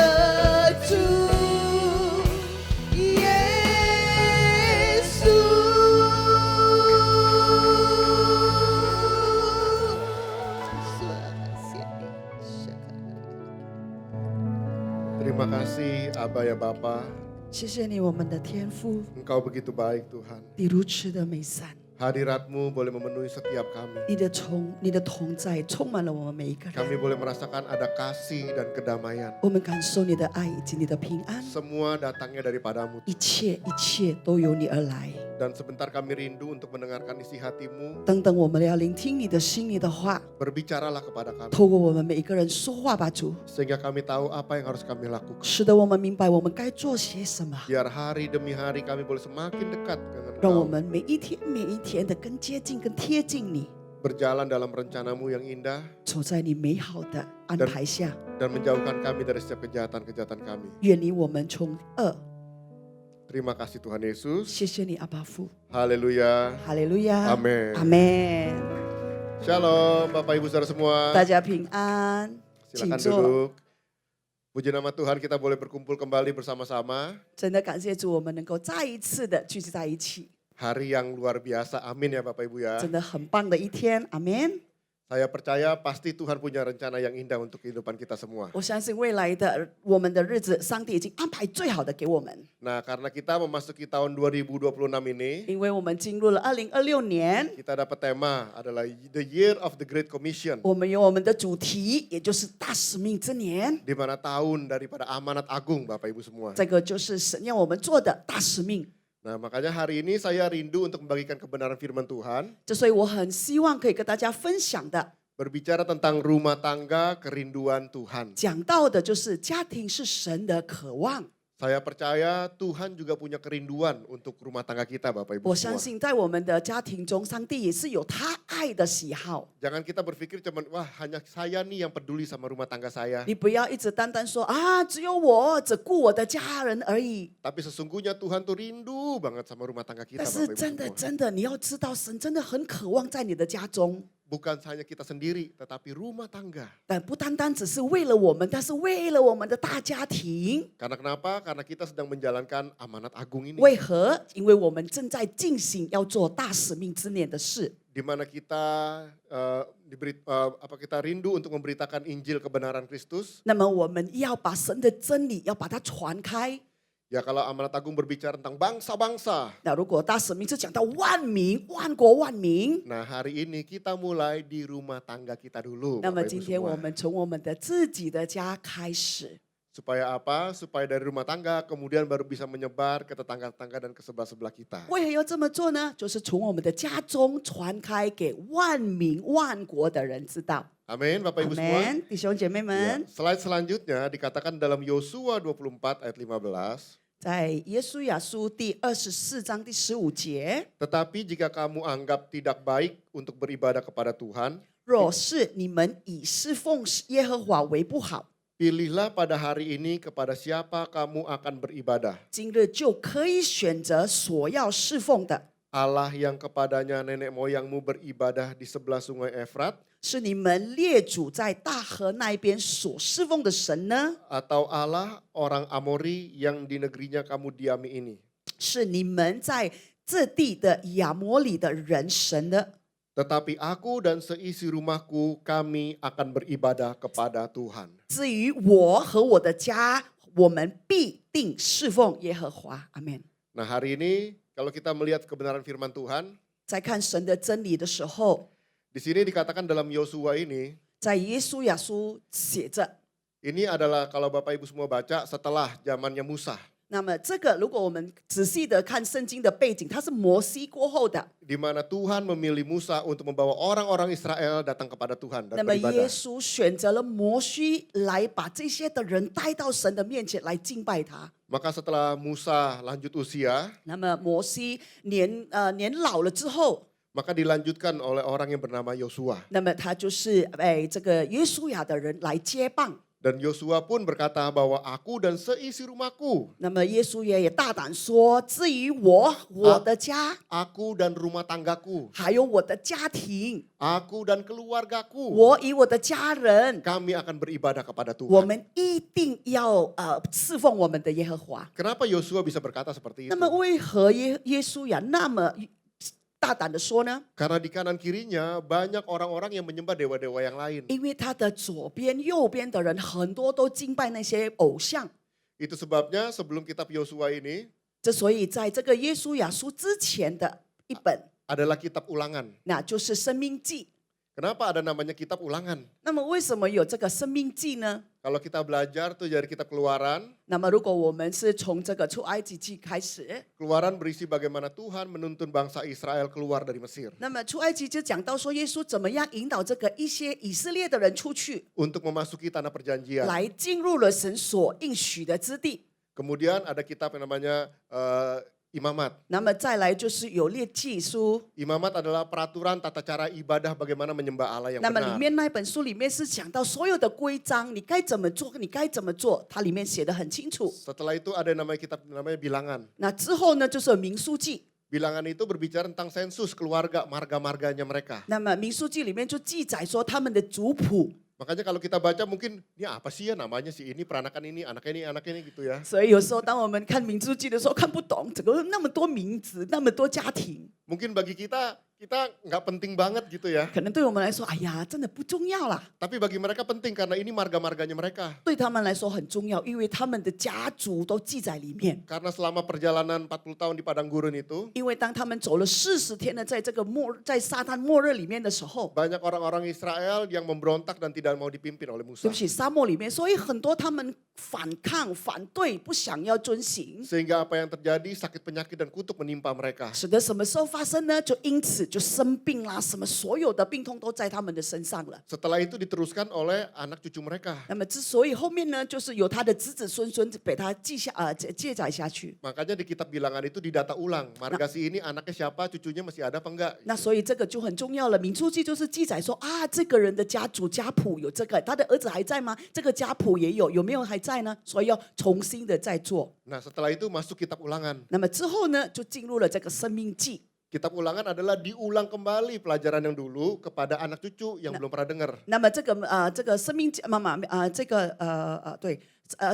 主，耶稣。主啊，感谢你。 Terima kasih Abba ya Bapa, 谢谢你，我们的天父， Engkau begitu baik Tuhan. 你如此的美善， Hadirat-Mu boleh memenuhi setiap kami. 你的同在充满了我们每一个 Kami 人， boleh merasakan ada kasih dan kedamaian. 我们感受你的爱以及你的平安， Semua datangnya daripada-Mu. 一切都由你而来。 Dan sebentar kami rindu untuk mendengarkan isi hati-Mu. 等等，我们要聆听你的心，你的话， Berbicaralah kepada kami. 透过我们每一个人说话吧，主， Sehingga kami tahu apa yang harus kami lakukan. 使得我们明白我们该做些什么， Biar hari demi hari kami boleh semakin dekat dengan 让我 Engkau. 们每一天的更接近、更贴近你， Berjalan dalam rencana-Mu yang indah. 走在你美好的安排下， Dan menjauhkan kami dari setiap kejahatan-kejahatan kami. 远离我们从恶。 Terima kasih Tuhan Yesus. 谢谢你，阿爸父， Haleluya. 哈利路亚， Amin. 阿门。 Shalom Bapak Ibu Saudara semua. 大家平安，请 Silakan 坐。 duduk. Puji nama Tuhan kita boleh berkumpul kembali bersama-sama. 真的感谢主，我们能够再一次的聚集在一起， Hari yang luar biasa. Amin ya Bapak Ibu ya. 真的很棒的一天，阿门。 Saya percaya pasti Tuhan punya rencana yang indah untuk kehidupan kita semua. 我相信未来的我们的日子，上帝已经安排最好的给我们， Nah karena kita memasuki tahun 2026 ini, 因为我们进入了2026年， kita dapat tema adalah The Year of the Great Commission. 我们有我们的主题，也就是大使命之年， Di mana tahun daripada amanat agung Bapak Ibu semua. 这个就是神要我们做的大使命。 Nah makanya hari ini saya rindu untuk membagikan kebenaran firman Tuhan. 所以我很希望可以跟大家分享的， Berbicara tentang rumah tangga kerinduan Tuhan. 讲到的就是家庭是神的渴望。 Saya percaya Tuhan juga punya kerinduan untuk rumah tangga kita Bapak Ibu 我相 semua. 信在我们的家庭中，上帝也是有他爱的喜好。 Jangan kita berpikir cuman wah hanya saya nih yang peduli sama rumah tangga saya. 你不要一直单单说啊，只有我只顾我的家人而已。 Tapi sesungguhnya Tuhan tuh rindu banget sama rumah tangga kita 但是 Bapak Ibu 真的 semua. 真的，你要知道，神真的很渴望在你的家中。bukan hanya kita sendiri, tetapi rumah tangga. 但不单单只是为了我们，但是为了我们的大家庭。 Karena kenapa? Karena kita sedang menjalankan amanat agung ini. 为何？因为我们正在进行要做大使命之年的事。 Di mana kita kita rindu untuk memberitakan Injil kebenaran Kristus. 那么我们要把神的真理要把它传开。 Ya kalau amanat agung berbicara tentang bangsa-bangsa. 那如果大使命是讲到万民、万国、万民， Nah hari ini kita mulai di rumah tangga kita dulu. 那么 Bapak 今 Ibu 天我 semua. 们从我们的自己的家开始。 Supaya apa? Supaya dari rumah tangga kemudian baru bisa menyebar ke tetangga-tetangga dan ke sebelah-sebelah kita. 为何要这么做呢？就是从我们的家中传开给万民、万国的人知道。 Amin, Bapak Ibu semua. Amin，弟兄姐妹 Ya, 们， slide selanjutnya dikatakan dalam Yosua 24 ayat 15. 在耶稣亚书第24章第15节， Tetapi jika kamu anggap tidak baik untuk beribadah kepada Tuhan, 若是你们以侍奉耶和华为不好， pilihlah pada hari ini kepada siapa kamu akan beribadah. 今日就可以选择所要侍奉的， Allah yang kepadanya nenek moyangmu beribadah di sebelah sungai Efrat, 是你们列祖在大河那边所侍奉的神呢， atau Allah orang Amori yang di negerinya kamu diami ini. 是你们在这地的亚摩里的人神呢？ Tetapi aku dan seisi rumahku kami akan beribadah kepada Tuhan. 至于我和我的家，我们必定侍奉耶和华。阿门。 Nah hari ini kalau kita melihat kebenaran firman Tuhan, 在看神的真理的时候， di sini dikatakan dalam Yosua ini, 在耶稣亚书写着。 ini adalah kalau Bapak Ibu semua baca setelah zamannya Musa. 那么这个，如果我们仔细的看圣经的背景，它是摩西过后的。 Di mana Tuhan memilih Musa untuk membawa orang-orang Israel datang kepada Tuhan dan 那么耶 beribadah. 稣选择了摩西来把这些的人带到神的面前来敬拜他。 Maka setelah Musa lanjut usia, 那么摩西年老了之后， maka dilanjutkan oleh orang yang bernama Yosua. 那么他就是这个约书亚的人来接棒。 Dan Yosua pun berkata bahwa aku dan seisi rumahku, 那么耶稣也大胆说：“至于我的家， aku dan rumah tanggaku, 还有我的家庭， aku dan keluargaku, 我与我的家人， kami akan beribadah kepada 我 Tuhan. 们一定要侍奉我们的耶和华。” Kenapa Yosua bisa berkata seperti 那 itu? 么为何耶稣亚那么大胆的说呢？ Karena di kanan kirinya banyak orang-orang yang menyembah dewa-dewa yang lain. 因为他的左边、右边的人很多都敬拜那些偶像。 Itu sebabnya sebelum kitab Yosua ini 这所以在这个耶稣亚书之前的一本， adalah kitab ulangan. 那就是《生命记》。 Kenapa ada namanya kitab ulangan? 那么为什么有这个《生命记》呢？ Kalau kita belajar tuh dari kitab Keluaran, 那么如果我们是从这个出埃及记开始， Keluaran berisi bagaimana Tuhan menuntun bangsa Israel keluar dari Mesir 那么出埃及就讲到说耶稣怎么样引导这个一些以色列的人出去， untuk memasuki tanah perjanjian. 来进入了神所应许的之地。 Kemudian ada kitab yang namanya Imamat. 那么再来就是有列记书， Imamat adalah peraturan tata cara ibadah bagaimana menyembah Allah yang 那么里 benar. 面那本书里面是讲到所有的规章，你该怎么做，你该怎么做，它里面写得很清楚。 Setelah itu ada namanya kitab namanya Bilangan. 那之后呢，就是有民数记。 Bilangan itu berbicara tentang sensus keluarga, marga-marganya mereka. 那么民数记里面就记载说他们的族谱， Makanya kalau kita baca mungkin, ini apa sih ya namanya si ini, peranakan ini, anak ini gitu ya. 所以有时候当我们看民数记的时候看不懂，整个那么多名字，那么多家庭， Mungkin bagi kita nggak penting banget gitu ya. 可能对我们来说，哎呀，真的不重要啦。 Tapi bagi mereka penting karena ini marga-marganya mereka. 对他们来说很重要，因为他们的家族都记在里面。 Karena selama perjalanan 40 tahun di Padang Gurun itu, 因为当他们走了40天呢，在这个在沙滩末日里面的时候， banyak orang-orang Israel yang memberontak dan tidak mau dipimpin oleh 对 Musa. 不起，沙漠里面，所以很多他们反抗、反对，不想要遵行， Sehingga apa yang terjadi, sakit penyakit dan kutuk menimpa mereka. 使得什么时候发生呢？就因此就生病啦，什么所有的病痛都在他们的身上了。 Setelah itu diteruskan oleh anak cucu mereka. 那么之所以后面呢，就是由他的子子孙孙被他记载下去。 Makanya di kitab bilangan itu didata ulang. Marga si ini anaknya siapa, cucunya masih ada apa enggak. 那所以这个就很重要了。民数记就是记载说啊，这个人的家族家谱有这个，他的儿子还在吗？这个家谱也有，有没有还在呢？所以要重新的再做。 Nah setelah itu masuk kitab ulangan. 那么之后呢，就进入了这个生命记。Kitab Ulangan adalah diulang kembali pelajaran yang dulu kepada anak cucu yang belum pernah dengar. 那么这个生命记对。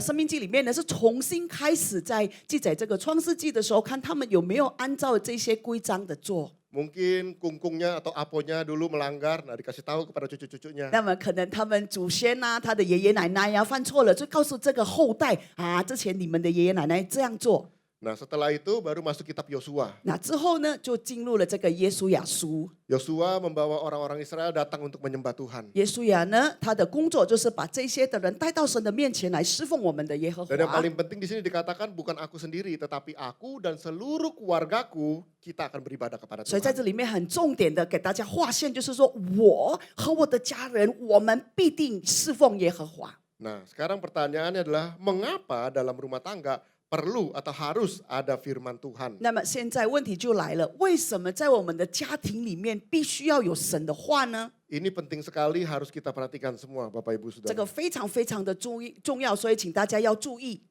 生命记里面呢是重新开始在记载这个创世纪的时候，看他们有没有按照这些规章的做。 Mungkin kungkungnya atau aponya dulu melanggar, nah dikasih tahu kepada cucu-cucunya. 那么可能他们祖先啊，他的爷爷奶奶呀、犯错了，就告诉这个后代啊，之前你们的爷爷奶奶这样做。 Nah setelah itu baru masuk kitab Yosua. 那之后呢，就进入了这个耶稣雅书。 Yosua membawa orang-orang Israel datang untuk menyembah Tuhan. 耶稣雅呢，他的工作就是把这些的人带到神的面前来侍奉我们的耶和华。 Dan yang paling penting di sini dikatakan bukan aku sendiri, tetapi aku dan seluruh keluargaku kita akan beribadah kepada 所以在 Tuhan. 这里面很重点的给大家划线，就是说我和我的家人，我们必定侍奉耶和华。 Nah sekarang pertanyaannya adalah mengapa dalam rumah tangga perlu atau harus ada firman Tuhan? 那么现在问题就来了，为什么在我们的家庭里面必须要有神的话呢？ Ini penting sekali harus kita perhatikan semua Bapak Ibu 这个 Saudara. 非常非常的重要，所以请大家要注意。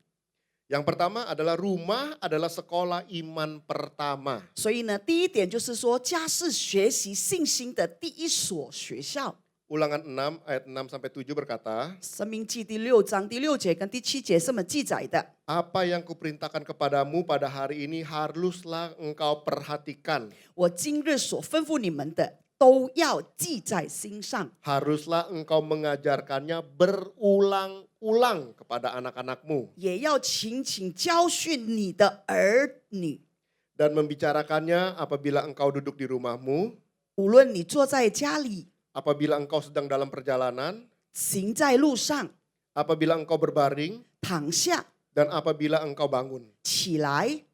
Yang pertama adalah rumah adalah sekolah iman pertama. 所以呢，第一点就是说，家是学习信心的第一所学校。 Ulangan 6 ayat 6 sampai 7 berkata, 生命记第6章第6节跟第7节是这么记载的。 apa yang kuperintahkan kepadamu pada hari ini haruslah engkau perhatikan. 我今日所吩咐你们的，都要记在心上， Haruslah engkau mengajarkannya berulang-ulang kepada anak-anakmu 也要勤教训你的儿女。 dan membicarakannya apabila engkau duduk di rumahmu, 无论你坐在家里， apabila engkau sedang dalam perjalanan, 行在路上， apabila engkau berbaring, 躺下 dan apabila engkau bangun. 起来。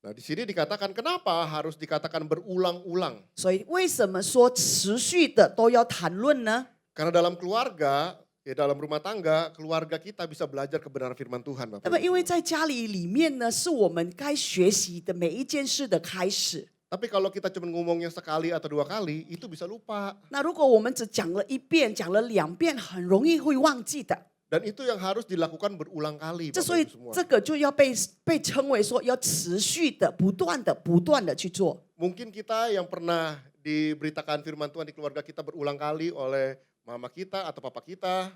Nah, di sini dikatakan kenapa harus dikatakan berulang-ulang? 所以为什么说持续的都要谈论呢？ Karena dalam keluarga, ya dalam rumah tangga, keluarga kita bisa belajar kebenaran firman Tuhan, Bapak 那么 Ibu. 因为在家里面呢，是我们该学习的每一件事的开始。 Tapi kalau kita cuma ngomongnya sekali atau 2 kali, itu bisa lupa. 那如果我们只讲了1遍、讲了2遍，很容易会忘记的。 Dan itu yang harus dilakukan berulang kali, 这 Bapak 所以 Ibu semua. 这个就要被称为说要持续的、不断的去做。 Mungkin kita yang pernah diberitakan firman Tuhan di keluarga kita berulang kali oleh mama kita atau papa kita.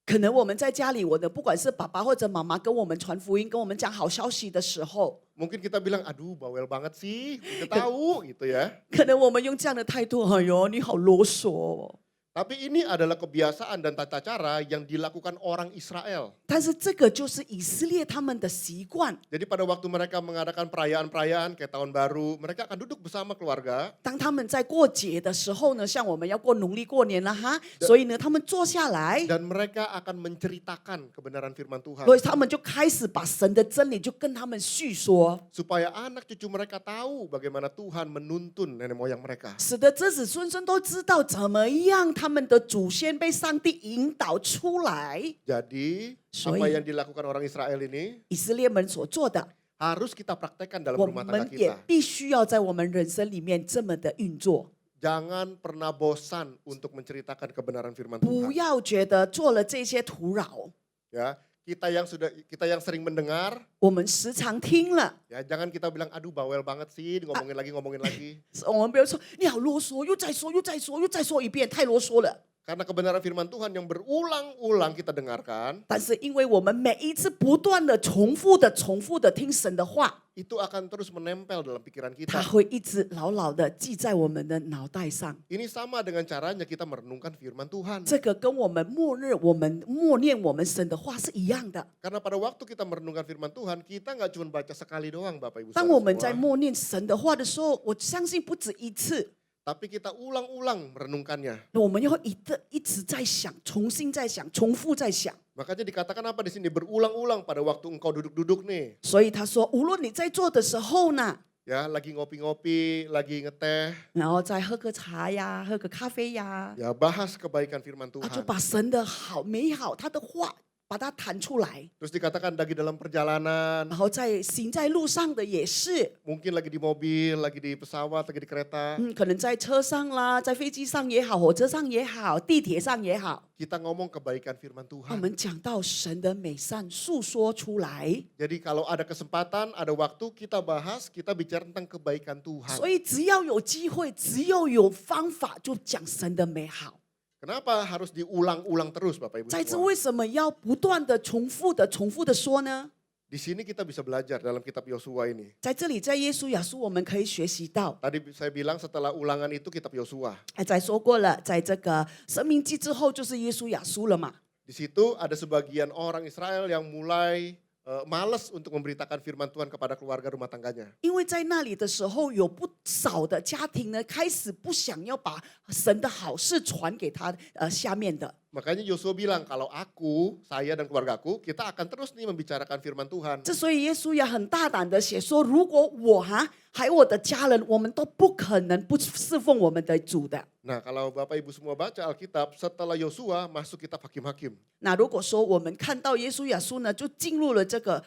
可能我们在家里，不管是爸爸或者妈妈跟我们传福音、跟我们讲好消息的时候， Mungkin kita bilang, aduh bawel banget sih, udah tahu gitu ya. 可能我们用这样的态度，哎呦，你好啰嗦哦。 Tapi ini adalah kebiasaan dan tata cara yang dilakukan orang Israel. 但是这个就是以色列他们的习惯。 Jadi pada waktu mereka mengadakan perayaan-perayaan kayak tahun baru, mereka akan duduk bersama keluarga. 当他们在过节的时候呢，像我们要过农历过年了哈，所以呢，他们坐下来， Dan mereka akan menceritakan kebenaran firman Tuhan. 所以他们就开始把神的真理就跟他们叙说， Supaya anak cucu mereka tahu bagaimana Tuhan menuntun nenek moyang mereka. 使得子子孙孙都知道怎么样他们的祖先被上帝引导出来。 Jadi So, apa yang dilakukan orang Israel ini 以色列们所做的， harus kita praktekkan dalam 我 rumah tangga 们也 kita. 必须要在我们人生里面这么的运作。 Jangan pernah bosan untuk menceritakan kebenaran firman 不 Tuhan. 要觉得做了这些徒劳， Ya, kita yang sering mendengar, 我们时常听了， ya jangan kita bilang aduh bawel banget sih, ngomongin lagi. 我们不要说你好啰嗦，又再说，又再说，又再说一遍，太啰嗦了。 Karena kebenaran firman Tuhan yang berulang-ulang kita dengarkan, 但是因为我们每一次不断的重复的听神的话， itu akan terus menempel dalam pikiran 它 kita. 会一直牢牢的记在我们的脑袋上。 Ini sama dengan caranya kita merenungkan firman Tuhan. 这个跟我们默念我们神的话是一样的。 Karena pada waktu kita merenungkan firman Tuhan, kita nggak cuma baca sekali doang Bapak Ibu 当我们 Saudara 在 semua. 默念神的话的时候，我相信不止一次， Tapi kita ulang-ulang merenungkannya. 我们要一直在想，重新在想，重复在想。 Makanya dikatakan apa di sini? Berulang-ulang pada waktu engkau duduk-duduk nih. 所以他说，无论你在做的时候呢， Ya, lagi ngopi-ngopi, lagi ngeteh. 然后再喝个茶呀，喝个咖啡呀， Ya, bahas kebaikan firman 他就 Tuhan. 把神的美好，他的话把它弹出来。 Terus dikatakan lagi dalam perjalanan, 然后行在路上的也是， mungkin lagi di mobil, lagi di pesawat, lagi di kereta. 可能在车上啦，在飞机上也好，火车上也好，地铁上也好， Kita ngomong kebaikan firman 我 Tuhan. 们讲到神的美善，诉说出来。 Jadi kalau ada kesempatan, ada waktu kita bahas, kita bicara tentang kebaikan 所 Tuhan. 以只要有机会，只要有方法，就讲神的美好。 Kenapa harus diulang-ulang terus Bapak Ibu 在这 semua? 为什么要不断的重复的说呢？ Di sini kita bisa belajar dalam kitab Yosua ini. 在这里，在耶稣亚书，我们可以学习到。 Tadi saya bilang setelah ulangan itu kitab Yosua. 再说过了，在这个生命记之后，就是耶稣亚书了嘛。 Di situ ada sebagian orang Israel yang mulai malas untuk memberitakan firman Tuhan kepada keluarga rumah tangganya. 因为在那里的时候，有不少的家庭呢，开始不想要把神的好事传给他下面的。 Makanya Yosua bilang, kalau aku, saya dan keluargaku, kita akan terus nih membicarakan firman Tuhan. 这所以耶稣也很大胆的写说，如果我还有我的家人，我们都不可能不侍奉我们的主的。 Nah kalau Bapak Ibu semua baca Alkitab, setelah Yosua masuk kitab Hakim-Hakim. 那如果说我们看到耶稣亚书呢，就进入了这个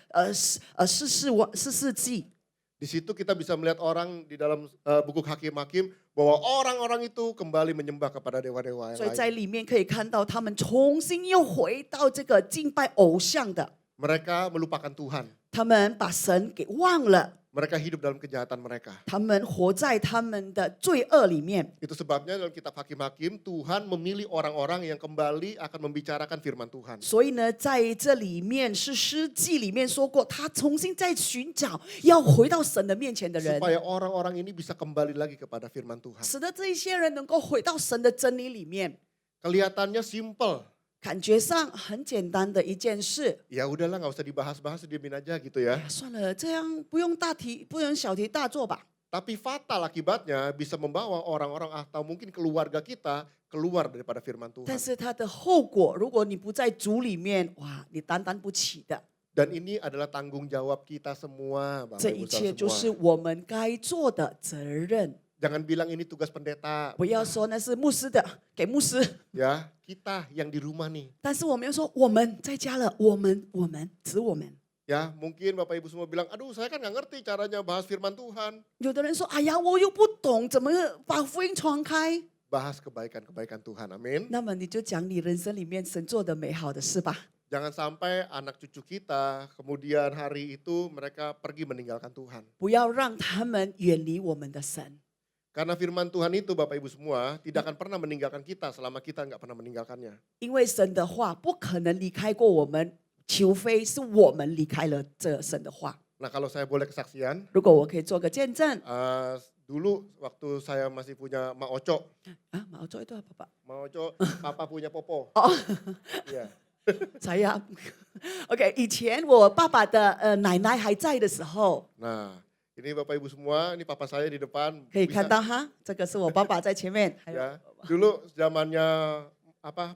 士世记。 Di situ kita bisa melihat orang di dalam buku Hakim-Hakim bahwa orang-orang itu kembali menyembah kepada dewa-dewa yang 所以在 lain. 里面可以看到他们重新又回到这个敬拜偶像的， Mereka melupakan Tuhan. 他们把神给忘了， Mereka hidup dalam kejahatan mereka. 他们活在他们的罪恶里面。 Itu sebabnya dalam kitab Hakim-Hakim Tuhan memilih orang-orang yang kembali akan membicarakan firman Tuhan. 所以呢，在这里面是诗记里面说过，他重新在寻找要回到神的面前的人， Supaya orang-orang ini bisa kembali lagi kepada firman Tuhan. 使得这一些人能够回到神的真理里面。 Kelihatannya simple. 感觉上很简单的一件事， Ya udahlah nggak usah dibahas-bahas, diemin aja gitu ya. 算了，这样不用小题大做吧。 Tapi fatal akibatnya bisa membawa orang-orang atau mungkin keluarga kita keluar daripada firman 但 Tuhan. 是它的后果，如果你不在主里面，哇，你担当不起的。 Dan ini adalah tanggung jawab kita semua, Bapak 这 Ibu 一切 Saudara 就是 semua. 我们该做的责任。 Jangan bilang ini tugas pendeta. 不要说那是牧师的，给牧师。 Ya, kita yang di rumah nih. 但是我们要说，我们在家了，我们指我们。 Ya, mungkin Bapak Ibu semua bilang, aduh saya kan nggak ngerti caranya bahas firman Tuhan. 有的人说，哎呀，我又不懂怎么把福音传开。 Bahas kebaikan-kebaikan Tuhan, amin. 那么你就讲你人生里面神做的美好的事吧。 Jangan sampai anak cucu kita kemudian hari itu mereka pergi meninggalkan Tuhan. 不要让他们远离我们的神。 Karena firman Tuhan itu Bapak Ibu semua tidak akan pernah meninggalkan kita selama kita nggak pernah meninggalkannya. 因为神的话不可能离开过我们，除非是我们离开了这神的话。 Nah kalau saya boleh kesaksian, 如果我可以做个见证 dulu waktu saya masih punya Ma Oco, 啊，毛做一段爸爸。 Ma Oco, papa punya Popo. 哦， Iya. saya OK， 以前我爸爸的奶奶还在的时候， Nah ini Bapak Ibu semua, ini papa saya di depan. 可以 bisa- 看到哈，这个是我爸爸在前面。还有 Ya, dulu zamannya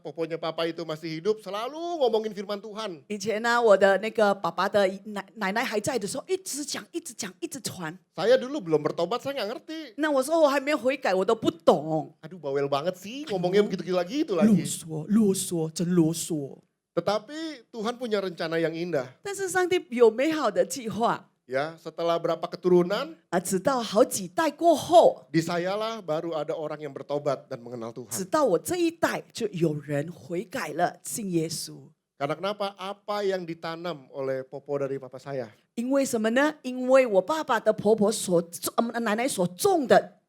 poponya papa itu masih hidup selalu ngomongin firman Tuhan. 以前呢，我的那个爸爸的奶奶还在的时候，一直讲，一直讲，一直传。 Saya dulu belum bertobat, saya nggak ngerti. 那我说我还没有悔改，我都不懂。 Aduh bawel banget sih ngomongnya begitu lagi itu 啰 lagi. 嗦，啰嗦，真啰嗦。 Tetapi Tuhan punya rencana yang indah. 但是上帝有美好的计划 Ya, setelah berapa keturunan, 啊！直到好几代过后， di sayalah baru ada orang yang bertobat dan mengenal 直 Tuhan. 到我这一代，就有人悔改了，信耶稣。 Karena kenapa? Apa yang ditanam oleh popo dari papa saya. 因为什么呢？因为我爸爸的婆婆奶奶所种的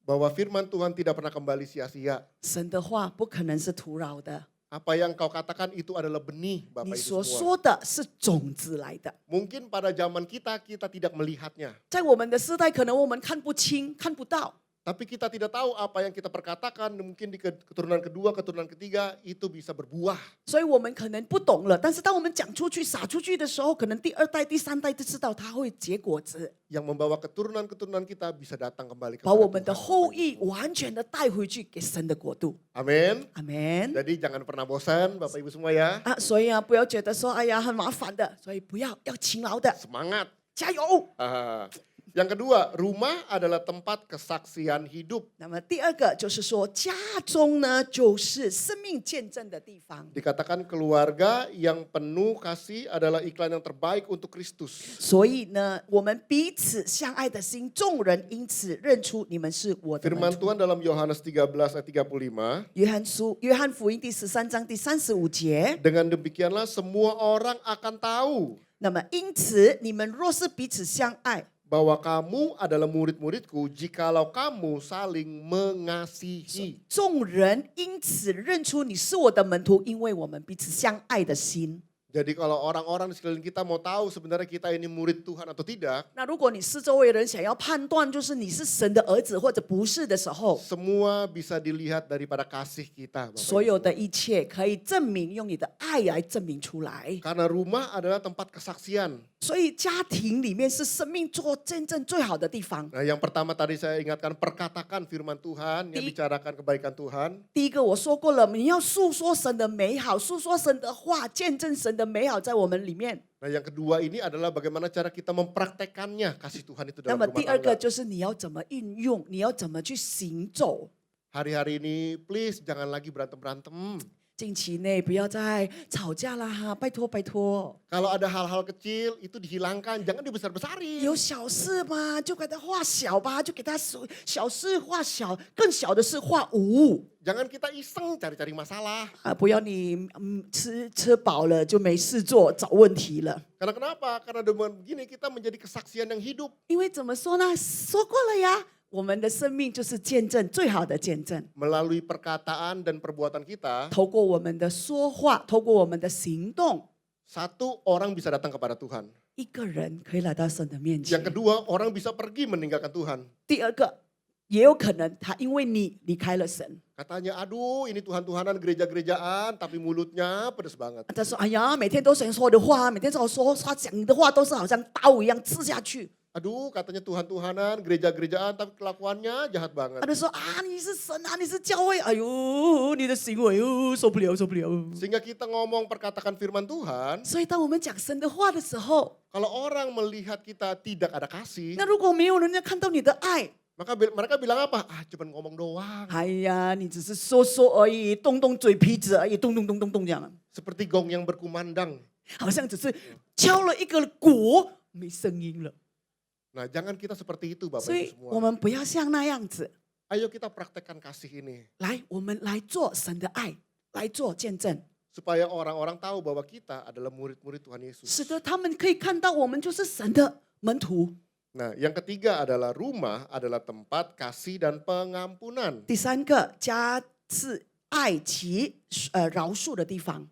Bahwa firman Tuhan tidak pernah kembali sia-sia. 神的话，不可能是徒劳的。 Apa yang kau katakan itu adalah benih 你 Bapak 所 Ibu semua. 说的是种子来的， Mungkin pada zaman kita tidak melihatnya. 在我们的时代，可能我们看不清、看不到。 Tapi kita tidak tahu apa yang kita perkatakan mungkin di keturunan kedua, keturunan ketiga itu bisa berbuah. 所以我们可能不懂了，但是当我们讲出去、撒出去的时候，可能第二代、第三代就知道它会结果子， Yang membawa keturunan-keturunan kita bisa datang kembali 把 kepada 我们的 Tuhan. 后裔完全的带回去给神的国度。 Amin. 阿门。 Jadi jangan pernah bosan Bapak Ibu semua ya. 啊，所以啊，不要觉得说，哎呀，很麻烦的，所以要勤劳的， Semangat. 加油。 Ah, Yang kedua, rumah adalah tempat kesaksian hidup. 那么第二个就是说，家中呢就是生命见证的地方。 Dikatakan keluarga yang penuh kasih adalah iklan yang terbaik untuk Kristus. 所以呢，我们彼此相爱的心，众人因此认出你们是我的门 Firman 徒。 Tuhan dalam Yohanes 13 ayat 35. 约翰福音第13章第35节。 Dengan demikianlah semua orang akan tahu 那么因此，你们若是彼此相爱， bahwa kamu adalah murid-muridku jikalau kamu saling mengasihi. 众人因此认出你是我的门徒，因为我们彼此相爱的心。 Jadi kalau orang-orang di sekeliling kita mau tahu sebenarnya kita ini murid Tuhan atau tidak, 那如果你四周围人想要判断，就是你是神的儿子或者不是的时候， semua bisa dilihat daripada kasih kita. Bapak 所 Ibu 有的 semua. 一切可以证明，用你的爱来证明出来。 Karena rumah adalah tempat kesaksian. 所以家庭里面是生命做见证最好的地方。 Nah, yang pertama tadi saya ingatkan, perkatakan firman Tuhan, yang bicarakan kebaikan Tuhan. 第一个我说过了，你要诉说神的美好，诉说神的话，见证神的美好在我们里面。 Nah, yang kedua ini adalah bagaimana cara kita mempraktekannya kasih Tuhan itu 那 dalam 么 rumah 第二个 tangga. 就是你要怎么运用，你要怎么去行走。 Hari-hari ini please jangan lagi berantem-berantem. 近期内不要再吵架啦哈，拜托拜托。 Kalau ada hal-hal kecil itu dihilangkan, jangan dibesar-besarin. 有小事嘛，就给他画小吧，就给他小事画小，更小的事画无。 Jangan kita iseng cari-cari masalah. 啊，不要你吃饱了就没事做，找问题了。 Karena kenapa? Karena dengan begini kita menjadi kesaksian yang hidup. 因为怎么说呢？说过了呀，我们的生命就是见证，最好的见证。 Melalui perkataan dan perbuatan kita, 透过我们的说话，透过我们的行动， satu orang bisa datang kepada Tuhan. 一个人可以来到神的面前 Yang。kedua, orang bisa pergi meninggalkan Tuhan. 第二个，也有可能他因为你离开了神， Katanya, aduh ini Tuhan-Tuhanan gereja-gerejaan, tapi mulutnya pedas banget. 他说：“哎呀，每天都神说的话，每天都说他讲的话都是好像刀一样刺下去。” Aduh katanya Tuhan-Tuhanan, gereja-gerejaan, tapi kelakuannya jahat banget. 他就说：“啊，你是神啊，你是教会，哎呦，你的行为，受不了，受不了。” Sehingga kita ngomong perkatakan firman Tuhan, 所以当我们讲神的话的时候， kalau orang melihat kita tidak ada kasih, 那如果没有人家看到你的爱， maka mereka bilang apa? Ah, cuman ngomong doang. 哎呀，你只是说说而已，动动嘴皮子而已，动动动动动这样， Seperti gong yang berkumandang. 好像只是敲了一个鼓，没声音了。 Nah, jangan kita seperti itu, Bapak 所 Ibu 以我 semua. 们不要像那样子。 Ayo kita praktekkan kasih ini 来，我们来做神的爱，来做见证， supaya orang-orang tahu bahwa kita adalah murid-murid Tuhan Yesus. 使得他们可以看到我们就是神的门徒。 Nah, yang ketiga adalah rumah adalah tempat kasih dan pengampunan. 第三个，家是爱及饶恕的地方。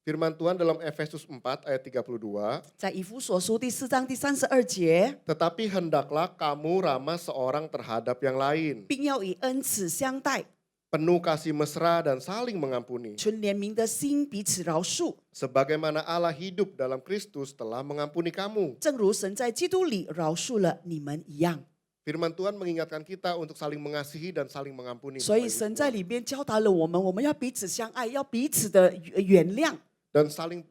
Firman Tuhan dalam Efesus 4 ayat 32, 在以弗所书第4章第32节， tetapi hendaklah kamu ramah seorang terhadap yang lain, 并要以恩慈相待， penuh kasih mesra dan saling mengampuni. 存怜悯的心彼此饶恕， Sebagaimana Allah hidup dalam Kristus telah mengampuni kamu. 正如神在基督里饶恕了你们一样。 Firman Tuhan mengingatkan kita untuk saling mengasihi dan saling mengampuni. 所以 Bapak Ibu 神在 semua. 里边教导了我们，我们要彼此相爱，要彼此的原谅。 Dan saling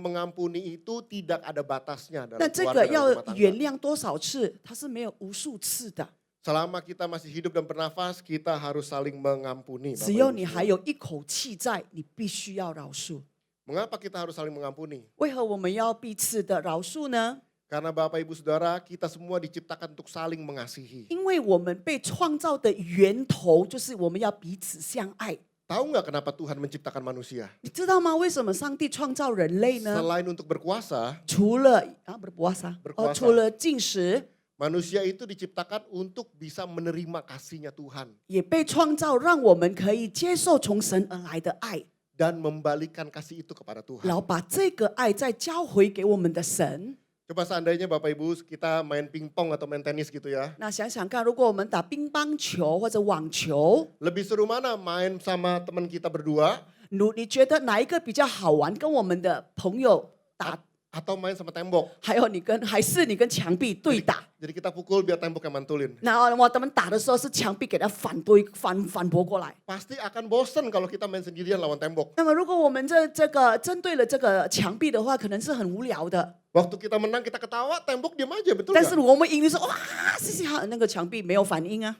mengampuni itu tidak ada batasnya dalam 那这 keluarga 个 dan 要 rumah tangga. 原谅多少次，它是没有无数次的。 Selama kita masih hidup dan bernafas, kita harus saling mengampuni. Bapak 只有 Ibu 你 semua. 还有一口气在，你必须要饶恕。 Mengapa kita harus saling mengampuni? 为何我们要彼此的饶恕呢？ Karena Bapak Ibu Saudara, kita semua diciptakan untuk saling mengasihi. 因为我们被创造的源头就是我们要彼此相爱。 Tahu nggak kenapa Tuhan menciptakan manusia? 你知道吗？为什么上帝创造人类呢？ Selain untuk berkuasa, 除了berpuasa， Berpuasa 除了进食， manusia itu diciptakan untuk bisa menerima kasih-Nya Tuhan 也被创造让我们可以接受从神而来的爱， dan membalikan kasih itu kepada Tuhan. 然后把这个爱再交回给我们的神。 Coba seandainya Bapak Ibu kita main pingpong atau main tenis gitu ya. 那想想看，如果我们打乒乓球或者网球， Lebih seru mana main sama teman kita berdua 你觉得哪一个比较好玩？跟我们的朋友打 Atau main sama tembok. 还是你跟墙壁对打。 Jadi kita pukul biar tembok yang mantulin. 然后我们打的时候是墙壁给它反驳过来。 Pasti akan bosen kalau kita main sendirian lawan tembok. 那么如果我们这个针对了这个墙壁的话，可能是很无聊的。 Waktu kita menang kita ketawa, tembok diam aja, betul 但是 nggak? 我们赢的时候，哇，嘻嘻哈，那个墙壁没有反应啊，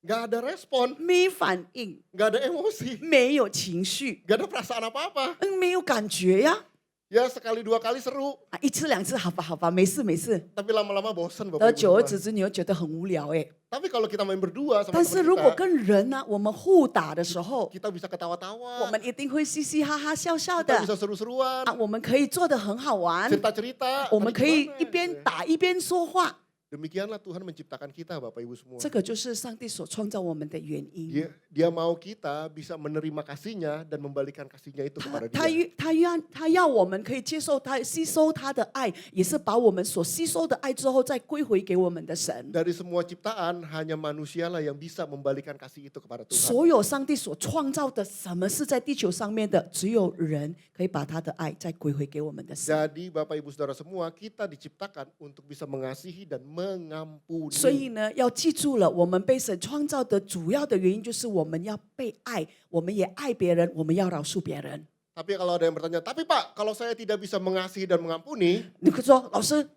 Nggak ada respon, 没反应， nggak ada emosi, 没有情绪， nggak ada perasaan apa-apa. 没有感觉呀。 Ya sekali dua kali seru, 啊，一次两次，好吧，好吧，没事没事。 tapi lama-lama bosen 到 Bapak 久而 Ibu 久 semua. 之，你又觉得很无聊哎。 Tapi kalau kita main berdua sama 但是 teman 如果 kita, 跟人呢、我们互打的时候， kita bisa 我 ketawa-tawa, 们一定会嘻嘻哈哈、笑笑 kita 的 bisa seru-seruan, 啊，我们可以做得很好玩， cerita-cerita. 我们 Tadi 可以 gimana 一边 gitu ya. 打一边说话。 Demikianlah Tuhan menciptakan kita Bapak Ibu semua. 这个就是上帝所创造我们的原因。 Dia mau kita bisa menerima kasihnya dan membalikan kasihnya itu 他 kepada 他 dia. 他要我们可以接受他、吸收他的爱，也是把我们所吸收的爱之后再归回给我们的神。 Dari semua ciptaan hanya manusialah yang bisa membalikan kasih itu kepada Tuhan. 所有上帝所创造的，什么是在地球上面的，只有人可以把他的爱再归回给我们的神。 Jadi Bapak Ibu Saudara semua, kita diciptakan untuk bisa mengasihi dan mengampuni. 所以呢，要记住了，我们被神创造的主要的原因就是我们要被爱，我们也爱别人，我们要饶恕别人。 Tapi kalau ada yang bertanya, tapi Pak, kalau saya tidak bisa mengasihi dan mengampuni, 你可以说，老师，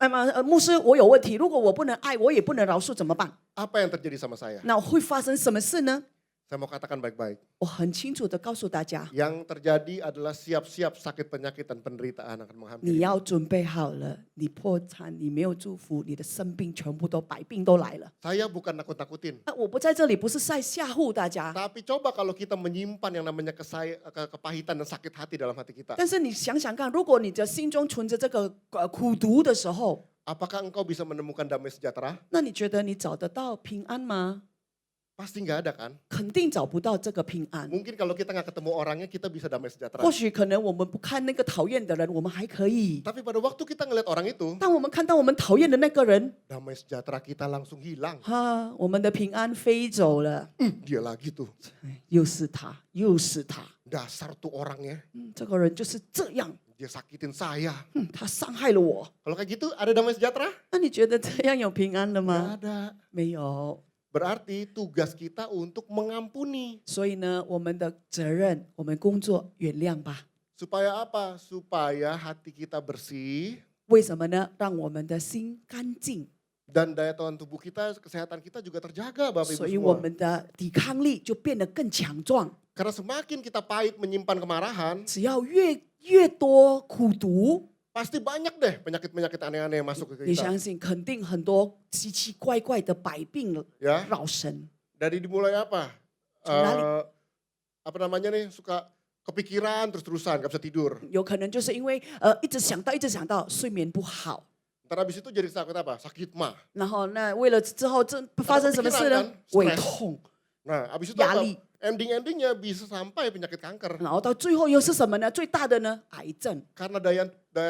牧师，我有问题，如果我不能爱，我也不能饶恕，怎么办？ apa yang terjadi sama saya? 那会发生什么事呢？ Saya mau katakan baik-baik. 我很清楚的告诉大家， Yang terjadi adalah siap-siap sakit penyakit dan penderitaan akan 你 menghampiri. 要准备好了，你破产，你没有祝福，你的生病全部都百病都来了。 Saya bukan nakut-nakutin. 我不在这里，不是在吓唬大家， Tapi coba kalau kita menyimpan yang namanya kepahitan dan sakit hati dalam hati kita. 但是你想想看，如果你的心中存着这个苦毒的时候， Apakah engkau bisa menemukan damai sejahtera? 那你觉得你找得到平安吗？ Pasti nggak ada kan? 肯定找不到这个平安。 Mungkin kalau kita nggak ketemu orangnya, kita bisa damai sejahtera. 或许可能我们不看那个讨厌的人，我们还可以； Tapi pada waktu kita ngeliat orang itu, 当我们看到我们讨厌的那个人， damai sejahtera kita langsung hilang. 哈，我们的平安飞走了。 Dia lagi tuh, 又是他，又是他， dasar tuh orangnya, 这个人就是这样， dia sakitin saya. 他伤害了我。 Kalau kayak gitu ada damai sejahtera? 那你觉得这样有平安了 Nggak 吗？ ada. 没有。 Berarti tugas kita untuk mengampuni. 所以呢，我们的责任，我们工作原谅吧。 Supaya apa? Supaya hati kita bersih 为什么呢？让我们的心干净， dan daya tahan tubuh kita, kesehatan kita juga terjaga Bapak 所 Ibu 以我 semua. 们的抵抗力就变得更强壮。 Karena semakin kita pahit menyimpan kemarahan, 只要越多苦毒， pasti banyak deh penyakit-penyakit aneh-aneh yang masuk ke 你 kita. 相信肯定很多奇奇怪怪的百病 Ya, 扰身。 dari dimulai apa? Dari- Apa namanya nih, suka kepikiran terus-terusan, gak bisa tidur. 有可能就是因为一直想到睡眠不好， Ntar habis itu jadi sakit apa? Sakit mah. 然后那为了之后这发生什么事呢？ Stress 胃痛， Nah, habis itu Ya, apa? Li. Ending-endingnya bisa sampai penyakit kanker. 然后到最后又是什么呢？最大的呢？癌症。 Karena daya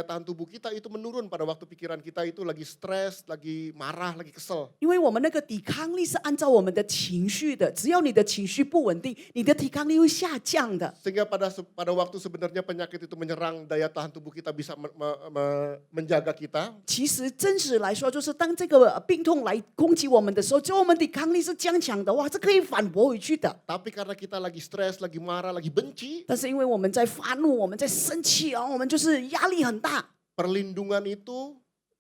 tahan tubuh kita itu menurun pada waktu pikiran kita itu lagi stres, lagi marah, lagi kesel. 因为我们那个抵抗力是按照我们的情绪的，只要你的情绪不稳定，你的抵抗力会下降的。 Sehingga pada waktu sebenarnya penyakit itu menyerang, daya tahan tubuh kita bisa menjaga kita. 其实真实来说，就是当这个病痛来攻击我们的时候，只要我们抵抗力是坚强的，哇，是可以反驳回去的。 Tapi karena kita lagi stres, lagi marah, lagi benci, 但是因为我们在发怒，我们在生气，然后我们就是压力很大， perlindungan itu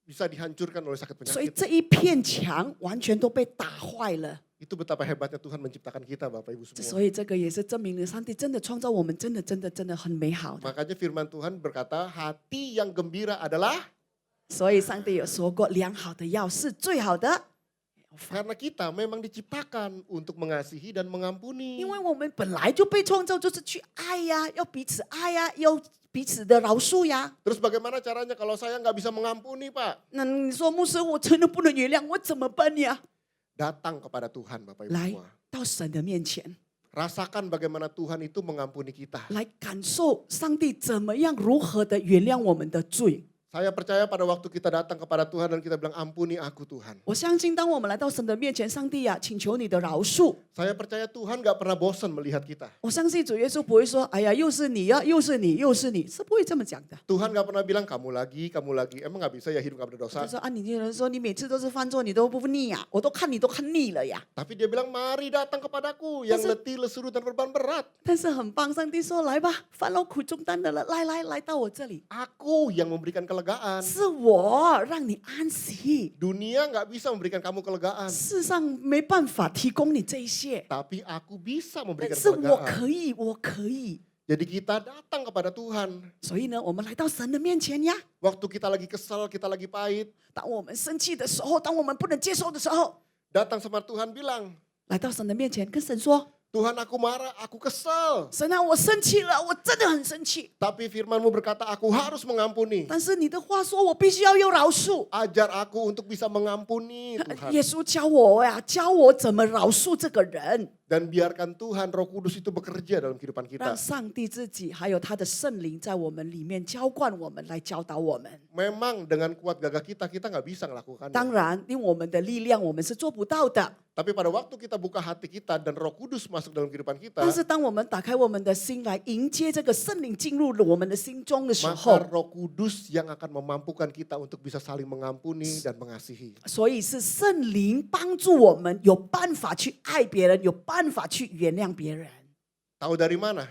bisa dihancurkan oleh sakit 所以 penyakit. 这一片墙完全都被打坏了。 Itu betapa hebatnya Tuhan menciptakan kita Bapak Ibu 所 semua. 以这个也是证明了上帝真的创造我们，真的很美好的。 Makanya firman Tuhan berkata, hati yang gembira adalah 所以上帝有说过，良好的药是最好的。 karena kita memang diciptakan untuk mengasihi dan mengampuni. 因为我们本来就被创造就是去爱呀，要彼此爱呀，要彼此的饶恕呀。 Terus bagaimana caranya kalau saya nggak bisa mengampuni Pak? 那你说牧师，我真的不能原谅，我怎么办呀？ Datang kepada Tuhan Bapak Ibu 来 semua. 到神的面前， Rasakan bagaimana Tuhan itu mengampuni kita. 来感受上帝怎么样如何的原谅我们的罪。Saya percaya pada waktu kita datang kepada Tuhan dan kita bilang ampuni aku Tuhan. 我相信，当我们来到神的面前，上帝呀、请求你的饶恕。 Saya percaya Tuhan gak pernah bosan melihat kita. 我相信主耶稣不会说：“哎呀，又是你呀，又是你，又是你。”是不会这么讲的。 Tuhan gak pernah bilang kamu lagi, kamu lagi. Emang gak bisa ya hidup gak 就 berdosa? 说啊，你有人说你每次都是犯错，你都不腻呀、我都看你都看腻了呀。 Tapi dia bilang mari datang kepadaku yang letih, lesu dan berbeban berat. 但是很棒，上帝说：“来吧，烦恼苦重担的了，来到我这里， Aku yang memberikan kelegaan. 是我让你安息。 Dunia gak bisa memberikan kamu kelegaan. 世上没办法提供你这一些， Tapi aku bisa 但 memberikan 是我 kelegaan. 可以，我可以。 Jadi kita datang kepada Tuhan. 所以呢，我们来到神的面前呀。 Waktu kita lagi kesel, kita lagi pahit. 当我们生气的时候，当我们不能接受的时候， Datang sama Tuhan bilang, 来到神的面前，跟神说 Tuhan aku marah, aku kesel. 神啊，我生气了，我真的很生气。 Tapi firman-Mu berkata aku harus mengampuni. 但是你的话说我必须要有饶恕。 Ajar aku untuk bisa mengampuni Tuhan. 耶稣教我呀，教我怎么饶恕这个人， Dan biarkan Tuhan Roh Kudus itu bekerja dalam kehidupan 让 kita. 上帝自己还有他的圣灵在我们里面浇灌我们，来教导我们。 Memang dengan kuat gagah kita nggak bisa melakukannya. 当然，因我们的力量我们是做不到的。 Tapi pada waktu kita buka hati kita dan Roh Kudus masuk dalam kehidupan kita, 但是当我们打开我们的心来迎接这个圣灵进入我们的心中的时 maka 候， Roh Kudus yang akan memampukan kita untuk bisa saling mengampuni dan mengasihi. 所以是圣灵帮助我们有办法去爱别人，有办法去原谅别人。 Tahu dari mana?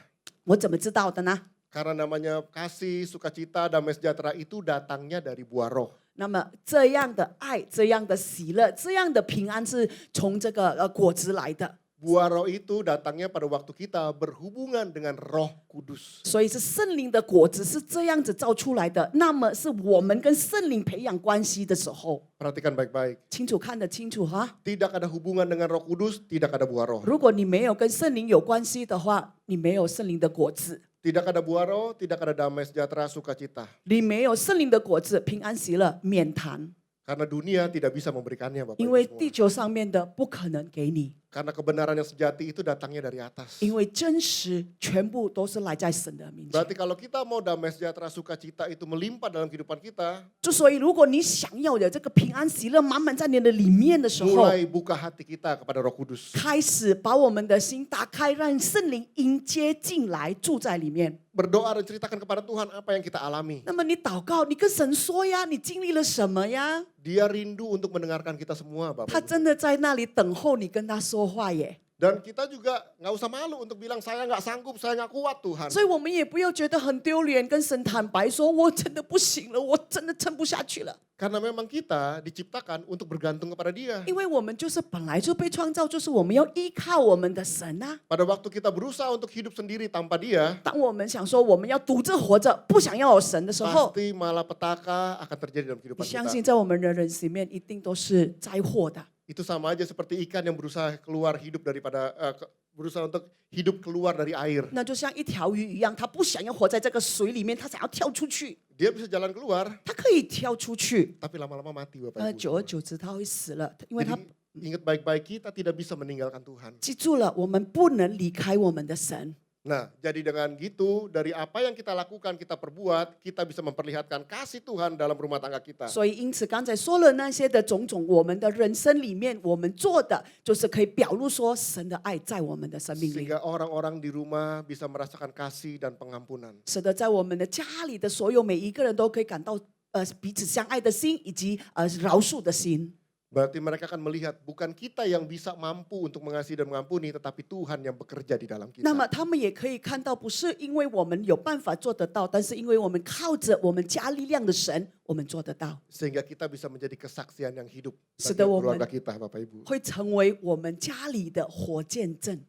我怎么知道的呢？ Karena namanya kasih, sukacita, damai sejahtera itu datangnya dari buah roh. 那么这样的爱、这样的喜乐、这样的平安是从这个果子来的。 Buah roh itu datangnya pada waktu kita berhubungan dengan Roh Kudus. 所以是圣灵的果子是这样子造出来的。那么是我们跟圣灵培养关系的时候， Perhatikan baik-baik. 清楚看得清楚哈。 Tidak ada hubungan dengan Roh Kudus, tidak ada buah roh. 如果你没有跟圣灵有关系的话，你没有圣灵的果子。 Tidak ada buah roh, tidak ada damai sejahtera, sukacita. 你没有圣灵的果子，平安喜乐免谈， Karena dunia tidak bisa memberikannya, Bapak 因 Ibu 为 semua. 地球上面的不可能给你， Karena kebenaran yang sejati itu datangnya dari atas. 因为真实全部都是来在神的面前。 Berarti kalau kita mau damai sejahtera, sukacita itu melimpah dalam kehidupan kita, 就所以，如果你想要有这个平安喜乐满满在你的里面的时候， mulai buka hati kita kepada Roh Kudus. 开始把我们的心打开，让圣灵迎接进来，住在里面。 Berdoa dan ceritakan kepada Tuhan apa yang kita alami. 那么你祷告，你跟神说呀，你经历了什么呀？ Dia rindu untuk mendengarkan kita semua, Bapak 他 Ibu. 真的在那里等候你跟他说话耶。 Dan kita juga nggak usah malu untuk bilang saya nggak sanggup, saya nggak kuat Tuhan. 所以我们也不要觉得很丢脸，跟神坦白说，我真的不行了，我真的撑不下去了。 Karena memang kita diciptakan untuk bergantung kepada Dia. 因为我们就是本来就被创造，就是我们要依靠我们的神啊。 Pada waktu kita berusaha untuk hidup sendiri tanpa Dia, 当我们想说我们要独自活着，不想要有神的时候， pasti malapetaka akan terjadi dalam 你 kehidupan 相信 kita. 在我们的人里面一定都是灾祸的。 Itu sama aja seperti ikan yang berusaha keluar hidup daripada berusaha untuk hidup keluar dari air. 那就像一条鱼一样，它不想要活在这个水里面，它想要跳出去， Dia bisa jalan keluar, 它可以跳出去， tapi lama-lama mati Bapak Ibu. 久而久之它会死了，因为它 Jadi ingat baik-baik kita tidak bisa meninggalkan Tuhan. 记住了，我们不能离开我们的神。 Nah, jadi dengan gitu, dari apa yang kita lakukan, kita perbuat, kita bisa memperlihatkan kasih Tuhan dalam rumah tangga kita. 所以，因此刚才说了那些的种种，我们的人生里面，我们做的就是可以表露说神的爱在我们的生命里， Sehingga orang-orang di rumah bisa merasakan kasih dan pengampunan. 使得在我们的家里的所有每一个人都可以感到彼此相爱的心，以及饶恕的心。 Berarti mereka akan melihat bukan kita yang bisa mampu untuk mengasihi dan mengampuni, tetapi Tuhan yang bekerja di dalam 那 kita. 么他们也可以看到，不是因为我们有办法做得到，但是因为我们靠着我们加力量的神，我们做得到， Sehingga kita bisa menjadi kesaksian yang hidup bagi Sudah, keluarga Woman. kita, Bapak Ibu. 会成为我们家里的活见证。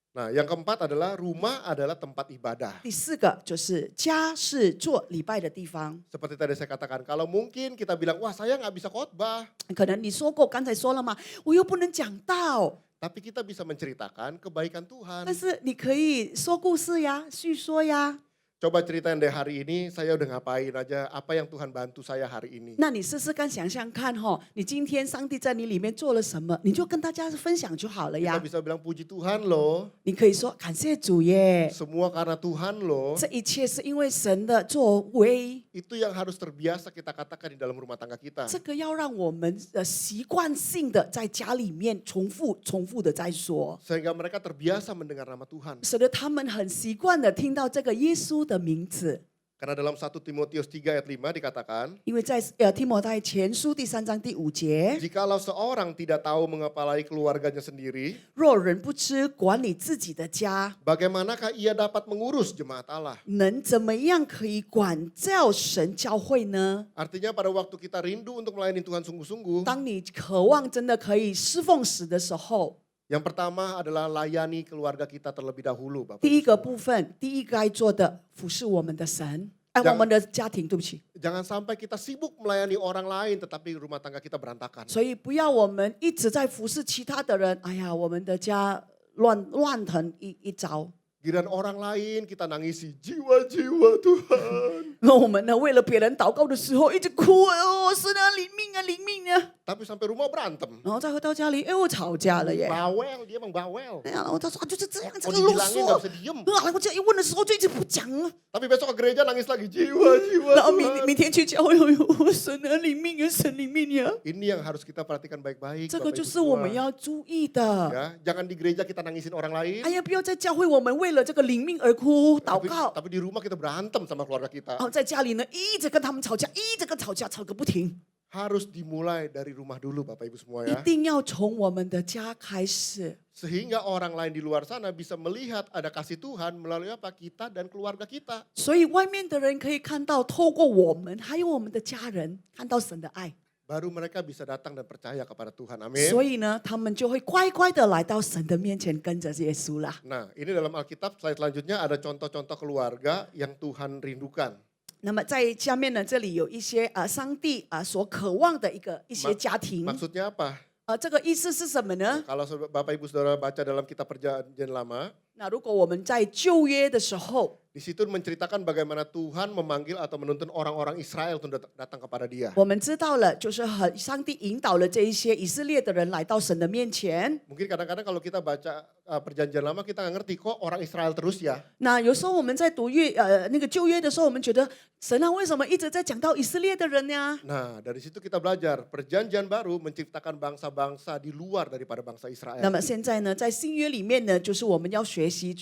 Nah, yang keempat adalah rumah adalah tempat ibadah. 第四个就是家是做礼拜的地方。 Seperti tadi saya katakan, kalau mungkin kita bilang, wah saya nggak bisa khotbah. 可能你说过，刚才说了嘛，我又不能讲道， Tapi kita bisa menceritakan kebaikan Tuhan. 但是你可以说故事呀，叙说呀。 Coba ceritain deh hari ini saya udah ngapain aja, apa yang Tuhan bantu saya hari ini. 那你试试看，想象看哈，你今天上帝在你里面做了什么，你就跟大家分享就好了 Kita 呀。 bisa bilang puji Tuhan loh, 你可以说感谢主耶， semua karena Tuhan loh. 这一切是因为神的作为。Itu yang harus terbiasa kita katakan di dalam rumah tangga kita. 这个要让我们习惯性的在家里面重复的在说， Sehingga mereka terbiasa mendengar nama Tuhan. 使得他们很习惯的听到这个耶稣的名字。 Karena dalam 1 Timotius 3 ayat 5 dikatakan, 因为在提摩太前书第3章第5节， jikalau seorang tidak tahu mengepalai keluarganya sendiri, 若人不知管理自己的家， bagaimanakah ia dapat mengurus jemaat Allah? 能怎么样可以管教神教会呢？ Artinya pada waktu kita rindu untuk melayani Tuhan sungguh-sungguh, 当你渴望真的可以侍奉神的时候， yang pertama adalah layani keluarga kita terlebih dahulu, Bapak. 第一个部分，第一该做的服侍我们的神，我们的家庭，对不起。 Jangan sampai kita sibuk melayani orang lain tetapi rumah tangga kita berantakan. 所以不要我们一直在服侍其他的人，哎呀，我们的家乱腾一招。 Giliran orang lain kita nangisi jiwa-jiwa Tuhan. 那我们呢，为了别人祷告的时候一直哭，哦，是啊，灵命啊，灵命啊， Tapi sampai rumah berantem. 然后再回到家里，哎，我吵架了耶。 Bawel, dia emang bawel. 哎呀，然后他说就是这样，这 Mau 个啰 dibilangin gak 嗦 bisa。diem. 啊，我这一问的时候就一直不讲啊。 Tapi besok ke gereja nangis lagi jiwa-jiwa 然后 Tuhan. 明天去教会，哎呦，神啊，灵命啊，神灵命啊， Ini yang harus kita perhatikan baik-baik. 这个 Bapak 就 Ibu 是我们 semua. 要注意的。 Ya, jangan di gereja kita nangisin orang lain. 哎呀，不要在教会我们为了这个灵命而哭祷 Tapi, 告， tapi di rumah kita berantem sama keluarga kita. 然后在家里呢一直跟他们吵架，一直跟吵架，吵个不停。 Harus dimulai dari rumah dulu Bapak Ibu semua 一 ya. 定要从我们的家开始， Sehingga orang lain di luar sana bisa melihat ada kasih Tuhan melalui apa? Kita dan keluarga kita. 所以外面的人可以看到，透过我们还有我们的家人，看到神的爱。 Baru mereka bisa datang dan percaya kepada Tuhan. Amin. 所以呢，他们就会乖乖的来到神的面前，跟着耶稣啦。 Nah, ini dalam Alkitab slide selanjutnya ada contoh-contoh keluarga yang Tuhan rindukan. 那么在下面呢，这里有一些上帝所渴望的一些家庭。 Maksudnya apa? 这个意思是什么呢？ Kalau Bapak Ibu Saudara baca dalam kitab Perjanjian Lama, 那如果我们在旧约的时候， di situ menceritakan bagaimana Tuhan memanggil atau menuntun orang-orang Israel untuk datang kepada Dia. 我们知道了，就是上帝引导了这一些以色列的人来到神的面前。 Mungkin kadang-kadang kalau kita baca Perjanjian Lama kita nggak ngerti kok orang Israel terus ya. 那有时候我们在读那个旧约的时候，我们觉得神啊，为什么一直在讲到以色列的人呀？ Nah, dari situ kita belajar Perjanjian Baru menciptakan bangsa-bangsa di luar daripada bangsa 那 Israel. 么现在呢，在新约里面呢，就是我们要学习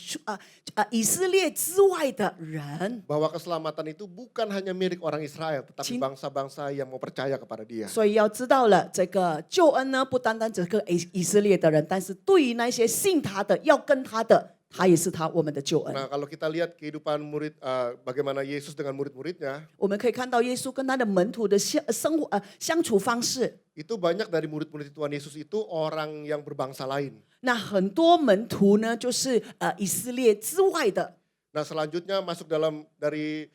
以色列之外的人。 Bahwa keselamatan itu bukan hanya milik orang Israel, tetapi Cin- bangsa-bangsa yang mau percaya kepada Dia. 所以要知道了，这个救恩呢，不单单只是以色列的人，但是对于那些信他的、要跟他的，他也是我们的救恩。 Nah, kalau kita lihat kehidupan murid, bagaimana Yesus dengan murid-muridnya, 我们可以看到耶稣跟他的门徒的相处方式。 itu banyak dari murid-murid Tuhan Yesus itu orang yang berbangsa lain. 那很多门徒呢，就是以色列之外的。 Nah, selanjutnya masuk dari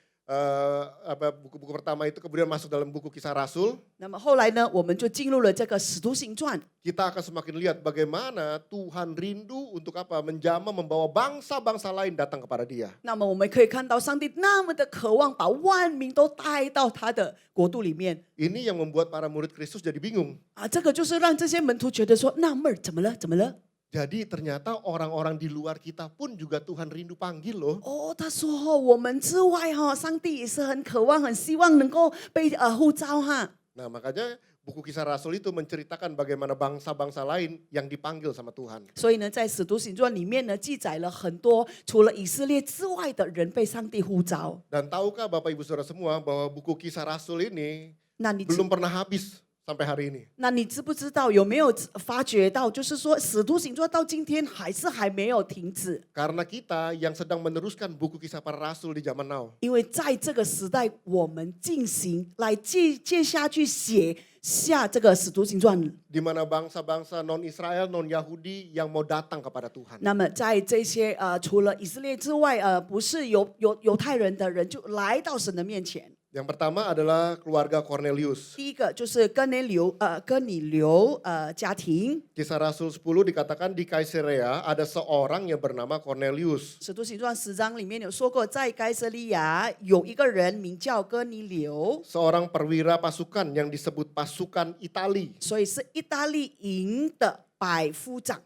buku-buku pertama itu kemudian masuk dalam buku Kisah Rasul. 那么后来呢，我们就进入了这个使徒行传。 Kita akan semakin lihat bagaimana Tuhan rindu untuk apa? Menjamah membawa bangsa-bangsa lain datang kepada Dia. 那么我们可以看到上帝那么的渴望把万民都带到他的国度里面 Ini yang membuat para murid Kristus jadi bingung. 这个就是让这些门徒觉得说纳闷儿，怎么了？怎么了？ Jadi ternyata orang-orang di luar kita pun juga Tuhan rindu panggil loh. 哦，他说我们之外上帝也是很渴望、很希望能够被呼召哈。 Nah, makanya buku Kisah Rasul itu menceritakan bagaimana bangsa-bangsa lain yang dipanggil sama Tuhan. 所以呢，在使徒行传里面呢，记载了很多除了以色列之外的人被上帝呼召。 Dan tahukah Bapak Ibu Saudara semua bahwa buku Kisah Rasul ini 那你 belum pernah habis sampai hari ini. 那你知不知道有没有发觉到，就是说使徒行传到今天还没有停止？ Karena kita yang sedang meneruskan buku Kisah Para Rasul di zaman now. 因为在这个时代，我们进行来接下去写下这个使徒行传。 Di mana bangsa-bangsa non-Israel, non-Yahudi yang mau datang kepada Tuhan. 那么在这些除了以色列之外，不是犹太人的人，就来到神的面前。 Yang pertama adalah keluarga Cornelius. 第一个就是哥尼流家庭。 Kisah Rasul 10 dikatakan di Kaisarea ada seorang yang bernama Cornelius. 使徒行传10章里面有说过，在该撒利亚有一个人名叫哥尼流， Seorang perwira pasukan yang disebut pasukan Itali. 所以是意大利营的百夫长。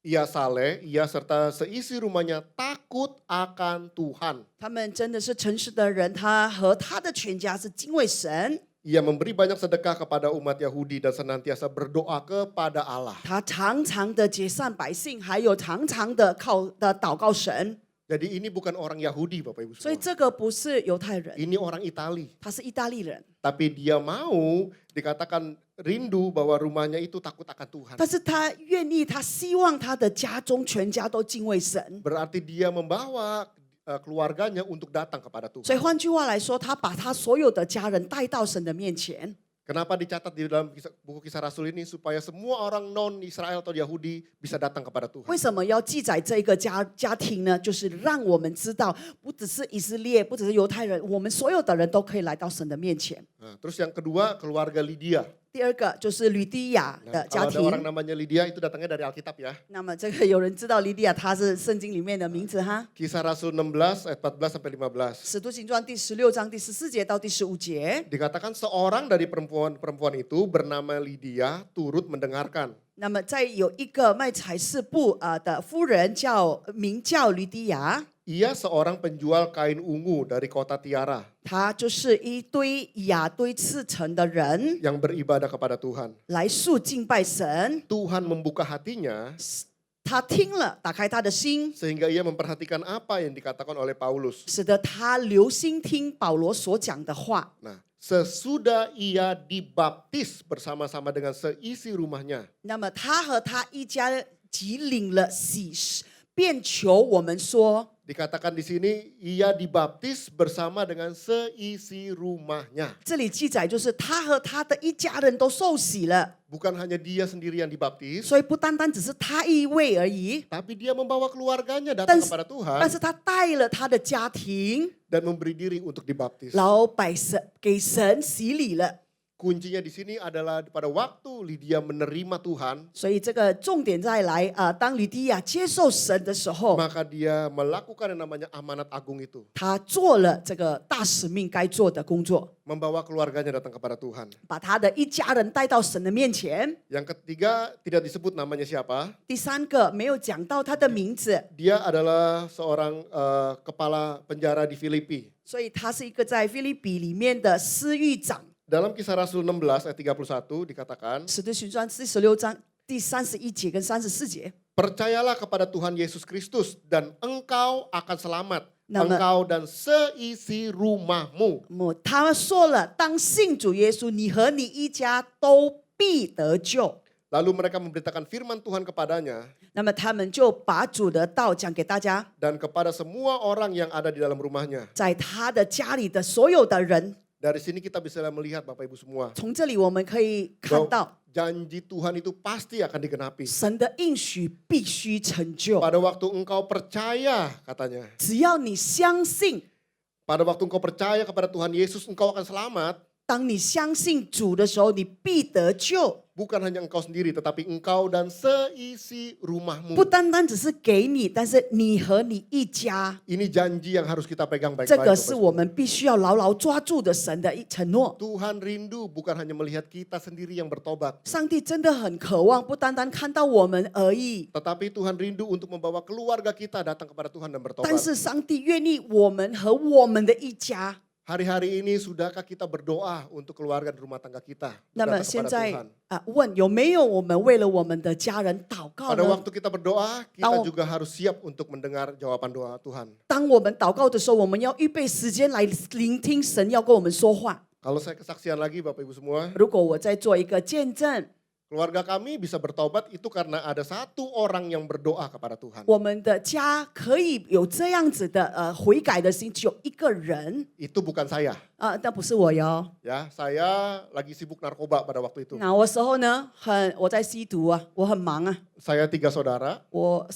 ia saleh, ia serta seisi rumahnya takut akan Tuhan. 他们真的是诚实的人，他和他的全家是敬畏神。 Ia memberi banyak sedekah kepada umat Yahudi dan senantiasa berdoa kepada Allah. 他常常的结散百姓，还有常常的祷告神。 Jadi ini bukan orang Yahudi Bapak Ibu 所以 semua. 这个不是犹太人， Ini orang Itali. 他是意大利人， Tapi dia mau dikatakan rindu bahwa rumahnya itu takut akan Tuhan. 但是他愿意，他希望他的家中全家都敬畏神。 Berarti dia membawa keluarganya untuk datang kepada 所以 Tuhan. 换句话来说，他把他所有的家人带到神的面前。 Kenapa dicatat di dalam buku kisah Rasul ini? Supaya semua orang non-Israel atau Yahudi bisa datang kepada Tuhan. 为什么要记载这一个家庭呢？就是让我们知道，不只是以色列，不只是犹太人，我们所有的人都可以来到神的面前。 Nah, terus yang kedua, keluarga Lydia. 第二个就是吕底亚 Nah, 的家 kalau ada orang 庭。 namanya Lydia itu datangnya dari Alkitab ya. 那么这个有人知道吕底亚，她是圣经里面的名字哈。 Kisah Rasul 16 ayat 14 sampai 15. 使徒行传第16章第14节到第15节。 Dikatakan seorang dari perempuan-perempuan itu bernama Lydia turut mendengarkan. 那么在有一个卖彩饰布的夫人名叫吕底亚， Ia seorang penjual kain ungu dari kota Tiara 她就是一堆雅堆刺成的人 yang beribadah kepada Tuhan. 来肃敬拜神。 Tuhan membuka hatinya 她听了，打开她的心， sehingga ia memperhatikan apa yang dikatakan oleh Paulus. 使得她留心听保罗所讲的话。 Nah, sesudah ia dibaptis bersama-sama dengan seisi rumahnya, 那么她和她一家即领了洗礼，便求我们说。 dikatakan di sini ia dibaptis bersama dengan seisi rumahnya. 这里记载就是他和他的一家人都受洗了， Bukan hanya dia sendiri yang dibaptis, 所以不单单只是他一位而已， tapi dia membawa keluarganya datang但是 kepada Tuhan 但是他带了他的家庭， dan memberi diri untuk dibaptis. 然后给神洗礼了。 Kuncinya di sini adalah pada waktu Lydia menerima Tuhan, 所以这个重点再来当吕底亚接受神的时候， maka dia melakukan yang namanya amanat agung itu. 他做了这个大使命该做的工作， Membawa keluarganya datang kepada Tuhan. 把他的一家人带到神的面前。 Yang ketiga, tidak disebut namanya siapa. 第三个没有讲到他的名字， Dia adalah seorang kepala penjara di Filipi. 所以他是一个在菲利比里面的司狱长。 Dalam kisah Rasul 16 ayat 31 dikatakan, 使徒行传第16章第31节跟34节。 percayalah kepada Tuhan Yesus Kristus dan engkau akan selamat. Nama- Engkau dan seisi rumahmu. 他说了，当信主耶稣，你和你一家都必得救。 Lalu mereka memberitakan firman Tuhan kepadanya 那么他们就把主的道讲给大家， dan kepada semua orang yang ada di dalam rumahnya. 在他的家里的所有的人， Dari sini kita bisa melihat Bapak Ibu semua, 从这里我们可以看到， janji Tuhan itu pasti akan digenapi. 神的应许必须成就。 Pada waktu engkau percaya, katanya. 只要你相信， Pada waktu engkau percaya kepada Tuhan Yesus, engkau akan selamat. 当你相信主的时候，你必得救。 Bukan hanya engkau sendiri, tetapi engkau dan seisi rumahmu. 不单单只是给你，但是你和你一家， Ini janji yang harus kita pegang 这 baik-baik. 个 Bapak 是 Ibu. 我们必须要牢牢抓住的神的一承诺。 Tuhan rindu bukan hanya melihat kita sendiri yang bertobat, 上帝真的很渴望，不单单看到我们而已， tetapi Tuhan rindu untuk membawa keluarga kita datang kepada Tuhan dan 但 bertobat. 是上帝愿意我们和我们的一家。 Hari-hari ini sudahkah kita berdoa untuk keluarga dan rumah tangga kita 那么 datang 现 kepada 在 Tuhan? 问有没有我们为了我们的家人祷告 Pada 呢？ waktu kita berdoa, kita Tahu. juga harus siap untuk mendengar jawaban doa Tuhan. 当我们祷告的时候，我们要预备时间来聆听神要跟我们说话。 Kalau saya kesaksian lagi Bapak Ibu semua, 如果我在做一个见证， keluarga kami bisa bertobat itu karena ada satu orang yang berdoa kepada Tuhan. 我们的家可以有这样子的悔改的心，只有一个人 Itu bukan saya. 但不是我哟。 Ya, saya lagi sibuk narkoba pada waktu itu. 那我时候呢，我在吸毒啊，我很忙啊， Saya 3 saudara. 我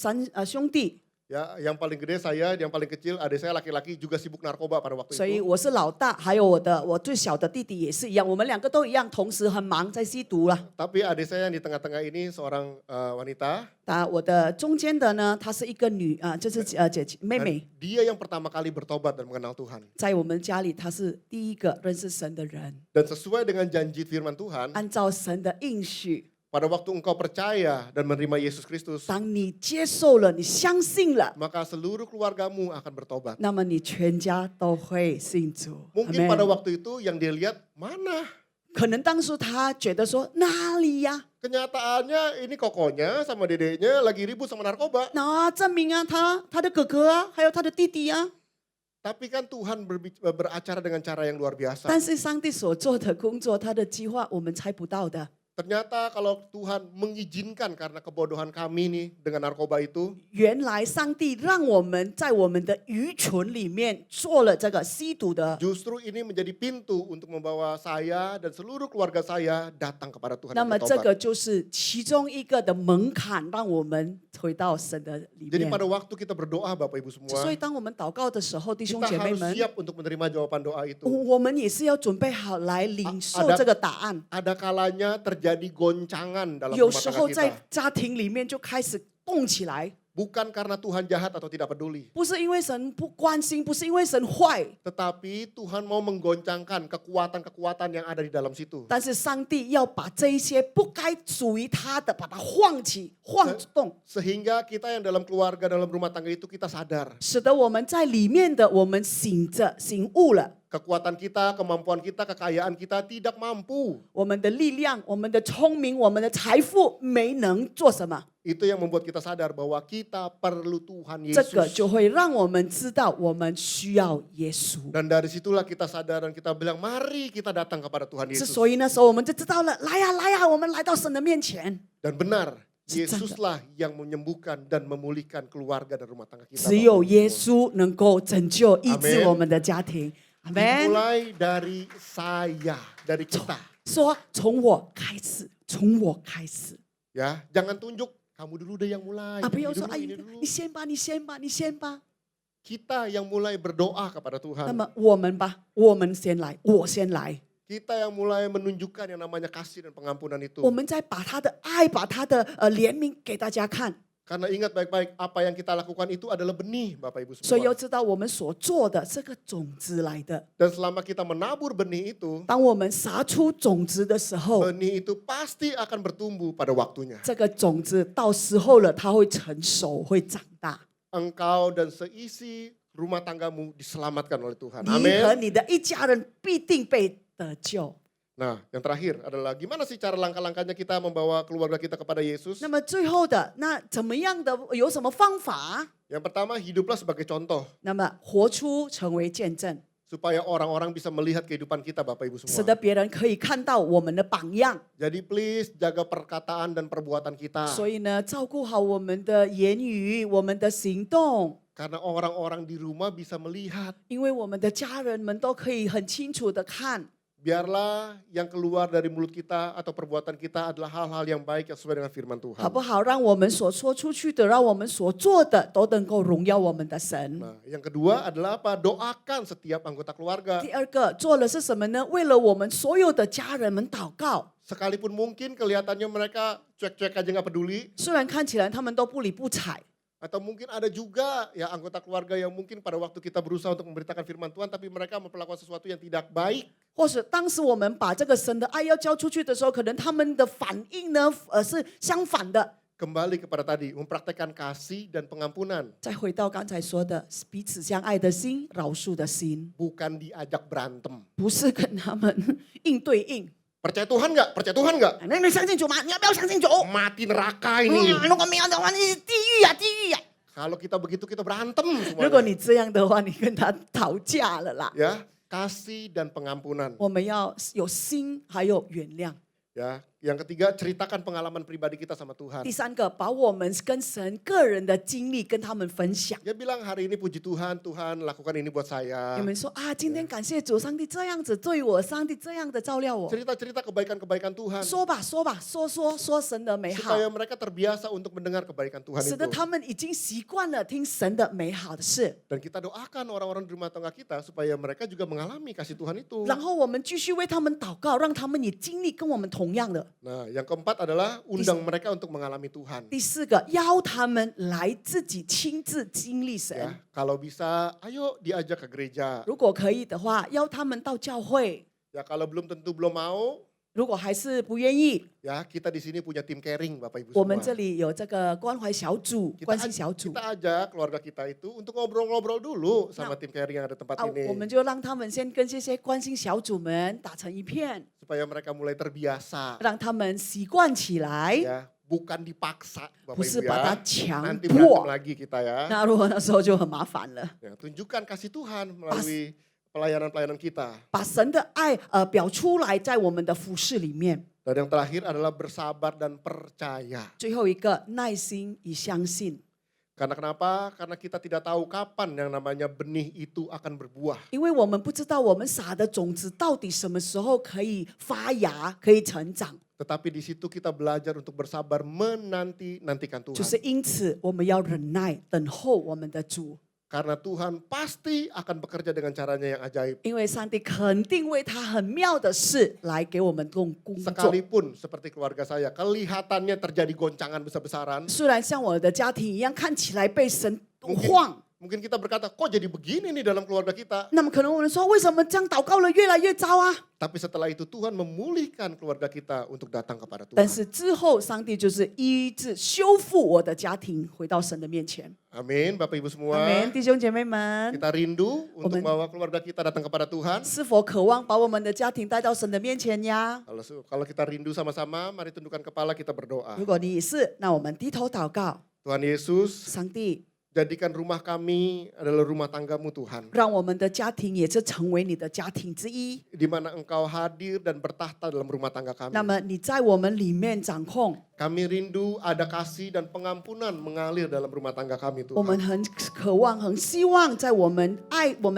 兄弟。 Ya, yang paling gede saya, yang paling kecil adik saya laki-laki juga sibuk narkoba pada waktu 所以 itu. 我是老大，还有我最小的弟弟也是一样，我们两个都一样，同时很忙在吸毒了。 Tapi adik saya yang di tengah-tengah ini seorang wanita. 我的中间的呢，她是一个就是姐姐妹 Dan 妹， dia yang pertama kali bertobat dan mengenal Tuhan. 在我们家里她是第一个认识神的人， Dan sesuai dengan janji firman Tuhan, 按照神的应许， pada waktu engkau percaya dan menerima Yesus Kristus, 当你接受了，你相信了， maka seluruh keluargamu akan bertobat. 那么你全家都会信主。 Mungkin Amen pada waktu itu yang dia lihat, mana? 可能当初他觉得说哪里呀？ Kenyataannya ini kokonya sama dedeknya lagi ribut sama narkoba. 那证明啊，他的哥哥啊，还有他的弟弟啊。 Tapi kan Tuhan beracara dengan cara yang luar biasa. 但是上帝所做的工作，他的计划我们猜不到的。 Ternyata kalau Tuhan mengizinkan karena kebodohan kami nih dengan narkoba itu, 原来上帝让我们在我们的愚蠢里面做了这个吸毒的， justru ini menjadi pintu untuk membawa saya dan seluruh keluarga saya datang kepada Tuhan 那 dan 么这 bertobat. 个就是其中一个的门槛，让我们回到神的里 Jadi 面。 pada waktu kita berdoa Bapak Ibu 所以 semua, 当我们祷告的时候，弟兄 kita 姐妹 harus 们， siap untuk menerima jawaban doa itu. 我们也是要准备好来领受 ada 这个答案。 Ada kalanya terjadi goncangan dalam 有 rumah 时 tangga 候在 kita. 家庭里面就开始动起来， Bukan karena Tuhan jahat atau tidak peduli. 不是因为神不关心，不是因为神坏， Tetapi Tuhan mau menggoncangkan kekuatan-kekuatan yang ada di dalam situ. 但是上帝要把这一些不该属于他的，把它晃起、晃动， Sehingga kita yang dalam keluarga, dalam rumah tangga itu kita sadar. 使得我们在里面的我们醒着、醒悟了。 Kekuatan kita, kemampuan kita, kekayaan kita tidak mampu. 我们的力量、我们的聪明、我们的财富没能做什么， Itu yang membuat kita sadar bahwa kita perlu Tuhan 这个 Yesus. 就会让我们知道我们需要耶稣。 Dan dari situlah kita sadar dan kita bilang, mari kita datang kepada Tuhan 之 Yesus. 所以那时候我们就知道了，来呀来呀，我们来到神的面前。 Dan benar, 是真的。 Yesuslah yang menyembuhkan dan memulihkan keluarga dan rumah tangga kita. 只有 Bapak Ibu 耶 semua. 稣能够拯救、医治 Amen 我们的家庭。阿门。 Dimulai dari saya, dari kita. 说从我开始，从我开始 Ya, jangan tunjuk kamu dulu deh yang mulai. 啊！不 ini 要说 dulu, 哎 ini，dulu. 你先吧，你先吧，你先吧。 Kita yang mulai berdoa kepada 那 Tuhan. 么我们吧，我们先来，我先来。 Kita yang mulai menunjukkan yang namanya kasih dan pengampunan itu. 我们再把他的爱，把他的怜悯给大家看。 Karena ingat baik-baik, apa yang kita lakukan itu adalah benih Bapak Ibu 所以要 semua. 知道，我们所做的这个种子来的。 Dan selama kita menabur benih itu, 当我们撒出种子的时候， benih itu pasti akan bertumbuh pada waktunya. 这个种子到时候了，它会成熟，会长大。 Engkau dan seisi rumah tanggamu diselamatkan oleh Tuhan. 你和 Amin. 你的一家人必定被得救。 Nah, yang terakhir adalah gimana sih cara langkah-langkahnya kita membawa keluarga kita kepada Yesus? 那么最后的那怎么样的有什么方法？ Yang pertama, hiduplah sebagai contoh 那么活出成为见证， supaya orang-orang bisa melihat kehidupan kita Bapak Ibu 使得 semua. 别人可以看到我们的榜样。 Jadi please jaga perkataan dan perbuatan kita. 所以呢，照顾好我们的言语、我们的行动， Karena orang-orang di rumah bisa melihat. 因为我们的家人们都可以很清楚的看。 Biarlah yang keluar dari mulut kita atau perbuatan kita adalah hal-hal yang baik yang sesuai dengan firman 好 Tuhan. 不好？让我们所说出去的，让我们所做的，都能够荣耀我们的神。 Nah, yang kedua adalah apa? Doakan setiap anggota keluarga. 第二个做了是什么呢？为了我们所有的家人们祷告。 Sekalipun mungkin kelihatannya mereka cuek-cuek aja nggak peduli. 虽然看起来他们都不理不睬， Atau mungkin ada juga ya anggota keluarga yang mungkin pada waktu kita berusaha untuk memberitakan firman Tuhan, tapi mereka memperlakukan sesuatu yang tidak baik. 或是当时我们把这个神的爱要交出去的时候，可能他们的反应呢，是相反的。 Kembali kepada tadi, mempraktekkan kasih dan pengampunan. 再回到刚才说的，彼此相爱的心、饶恕的心， Bukan diajak berantem. 不是跟他们应对应。 Percaya Tuhan nggak? Percaya Tuhan nggak? 那你相信主吗？你要不要相信主？ Mati neraka ini. 如果没有的话，你地狱呀、地狱呀、 Kalau kita begitu kita berantem 如果 semuanya. 你这样的话，你跟他讨价了啦。 Ya, kasih dan pengampunan. 我们要有心，还有原谅。 Ya, yang ketiga ceritakan pengalaman pribadi kita sama Tuhan. 第三个，把我们跟神个人的经历跟他们分享。 Dia bilang hari ini puji Tuhan, Tuhan lakukan ini buat saya. 你们说啊，今天感谢主，上帝这样子对我，上帝这样的照料我。 Cerita-cerita kebaikan-kebaikan Tuhan. 说吧，说吧，说神的美好， Supaya mereka terbiasa untuk mendengar kebaikan Tuhan 使得 itu. 他们已经习惯了听神的美好的事。 Dan kita doakan orang-orang di rumah tangga kita supaya mereka juga mengalami kasih Tuhan itu. 然后我们继续为他们祷告，让他们也经历跟我们同样的。 Nah, yang keempat adalah undang mereka untuk mengalami Tuhan. 第四个，邀他们来自己亲自经历神。 Ya, kalau bisa, ayo diajak ke gereja. 如果可以的话，邀他们到教会。 Ya, kalau belum tentu belum mau, 如果还是不愿意， Ya, kita di sini punya tim caring Bapak Ibu 我们 semua. 这里有这个关怀小组、关心小组 Kita ajak keluarga kita itu untuk ngobrol-ngobrol dulu sama tim caring yang ada tempat 啊， ini. 我们就让他们先跟这些关心小组们打成一片， Supaya mereka mulai terbiasa. 让他们习惯起来， Ya, bukan dipaksa 不 Bapak 是 Ibu 把它 ya. 强 Nanti 迫 berantem。lagi kita ya. 那如果那时候就很麻烦了。 Ya, tunjukkan kasih Tuhan melalui pelayanan-pelayanan kita. 把神的爱表出来在我们的服饰里面。 Dan yang terakhir adalah bersabar dan percaya. 最后一个耐心与相信， Karena kenapa? Karena kita tidak tahu kapan yang namanya benih itu akan berbuah. 因为我们不知道我们撒的种子到底什么时候可以发芽、可以成长， Tetapi di situ kita belajar untuk bersabar menanti-nantikan 就 Tuhan. 是因此我们要忍耐等候我们的主， Karena Tuhan pasti akan bekerja dengan caranya yang ajaib. 因为上帝肯定为他很妙的事来给我们动工作。 Sekalipun seperti keluarga saya, kelihatannya terjadi goncangan besar-besaran. 虽然像我的家庭一样看起来被神晃， Mungkin kita berkata, kok jadi begini nih dalam keluarga kita. 那么可能我们说，为什么这样祷告了越来越糟啊？ Tapi setelah itu Tuhan memulihkan keluarga kita untuk datang kepada 但 Tuhan. 是之后，上帝就是医治、修复我的家庭，回到神的面前。 Amin, Bapak Ibu 阿 semua. 门，弟兄姐妹们， Kita rindu untuk Amin. bawa keluarga kita datang kepada Tuhan. 是否渴望把我们的家庭带到神的面前呀？ Kalau kita rindu sama-sama, mari tundukkan kepala kita berdoa. 如果你也是，那我们低头祷告， Tuhan Yesus, 上帝 jadikan rumah kami adalah rumah tanggamu Tuhan. 让我们的家庭也是成为你的家庭之一。 Di mana Engkau hadir dan bertahta dalam rumah tangga kami. 那么你在我们里面掌控， Kami rindu ada kasih dan pengampunan mengalir dalam rumah tangga kami 我们 Tuhan. 很渴望、很希望在我们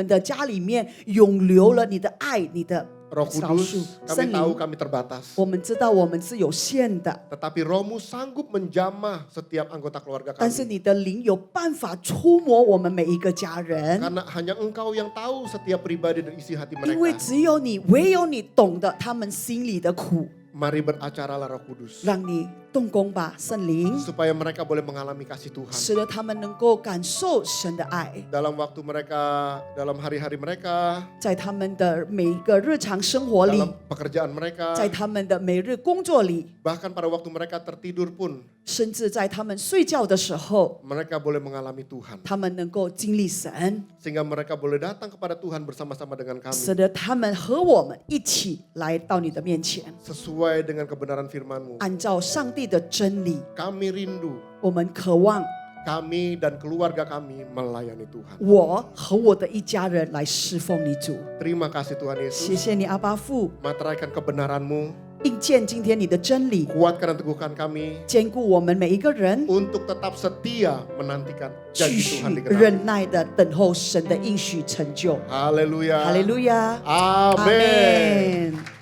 的家里面涌流了你的爱、你的 Roh 少数 Kudus, 圣 kami tahu 灵。 kami terbatas. 我们知道我们是有限的， Tetapi Rohmu sanggup menjamah setiap anggota keluarga 但是 kami. 你的灵有办法触摸我们每一个家人。 Karena hanya Engkau yang tahu setiap pribadi dan isi hati 因为 mereka. 只有你，唯有你懂得他们心里的苦， Mari beracaralah Roh Kudus. 让你动工吧，圣灵， Supaya mereka boleh mengalami kasih Tuhan. 使得他们能够感受神的爱， Dalam waktu mereka, dalam hari-hari mereka, 在他们的每一个日常生活里， dalam pekerjaan mereka, 在他们的每日工作里， bahkan pada waktu mereka tertidur pun, 甚至在他们睡觉的时候， mereka boleh mengalami Tuhan. 他们能够经历神， Sehingga mereka boleh datang kepada Tuhan bersama-sama dengan 使 kami. 得他们和我们一起来到你的面前， Sesuai dengan kebenaran firman-Mu. 按照上帝的真理， Kami rindu, 我们渴望 kami dan keluarga kami melayani Tuhan. 我和我的一家人来侍奉你主。 Terima kasih Tuhan 谢 Yesus. 谢你，阿爸父， Materaikan kebenaran-Mu, 应见今天你的真理， kuatkan dan teguhkan kami 兼顾我们每一个人， untuk tetap setia menantikan 继 janji 续 Tuhan digenapi. 忍耐的等候神的应许成就。 Haleluya. 哈利路亚，阿 Amin. 门。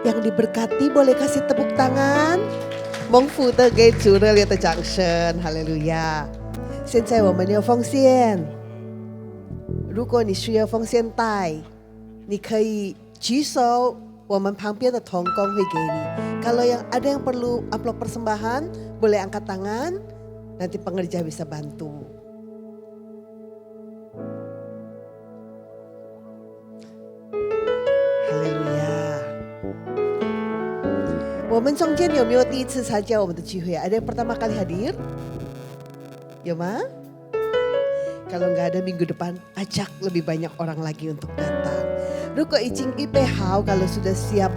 Yang diberkati boleh kasih tepuk tangan。蒙福的给主热烈的掌声，哈利路亚！现在我们要奉献，如果你需要奉献袋，你可以举手，我们旁边的童工会给你。Kalau ada yang perlu amplop persembahan, boleh angkat tangan, nanti pengerja bisa bantu. 我们中间有没有第一次参加我们的聚会啊？Ada yang pertama kali hadir? Ya ma? Kalau nggak ada minggu depan, ajak lebih banyak orang lagi untuk datang. 如果已经预备好, kalau sudah siap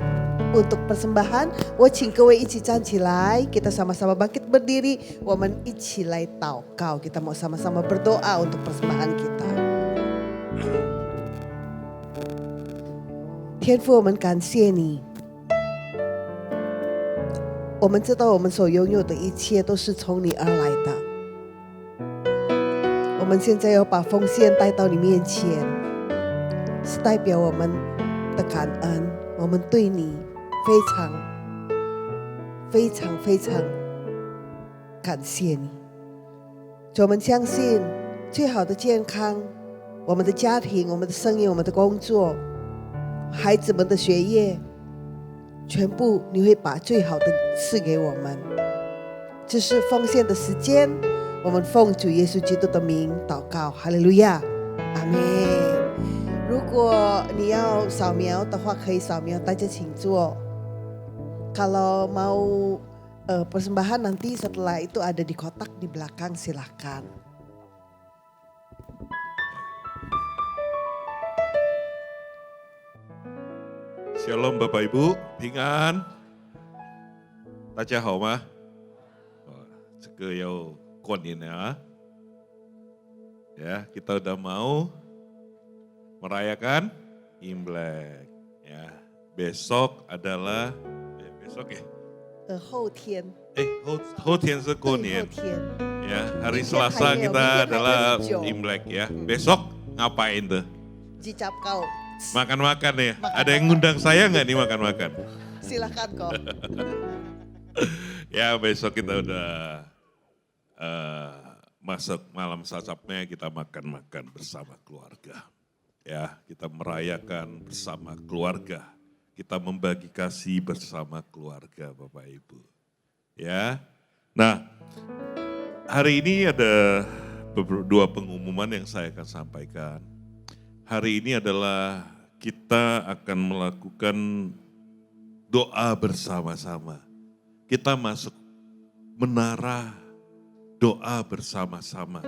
untuk persembahan, 我请各位一起站起来, kita sama-sama bangkit berdiri, 我们一起来祷告, kita mau sama-sama berdoa untuk persembahan kita. 天父，我们感谢你。我们知道我们所拥有的一切都是从你而来的。我们现在要把奉献带到你面前，是代表我们的感恩。我们对你非常感谢你。我们相信最好的健康，我们的家庭、我们的生意、我们的工作，孩子们的学业，全部你会把最好的赐给我们。这是奉献的时间，我们奉主耶稣基督的名祷告，哈利路亚，阿门。如果你要扫描的话，可以扫描，大家请坐。Kalau mau persembahan nanti setelah itu ada di kotak di belakang, silahkan. Shalom Bapak Ibu, 平安，大家好吗？这个要过年了啊，ya kita udah mau merayakan Imlek, ya besok adalah besok ya. 后天。后天是过年, ya hari Selasa kita adalah Imlek ya. Besok ngapain tuh? Jicap kau. Makan-makan ya. Ada yang ngundang saya nggak nih makan-makan? Silahkan kok. Ya besok kita udah masuk malam sasapnya, kita makan-makan bersama keluarga. Ya kita merayakan bersama keluarga. Kita membagi kasih bersama keluarga Bapak Ibu. Ya, nah hari ini ada dua pengumuman yang saya akan sampaikan. Hari ini adalah kita akan melakukan doa bersama-sama. Kita masuk menara doa bersama-sama.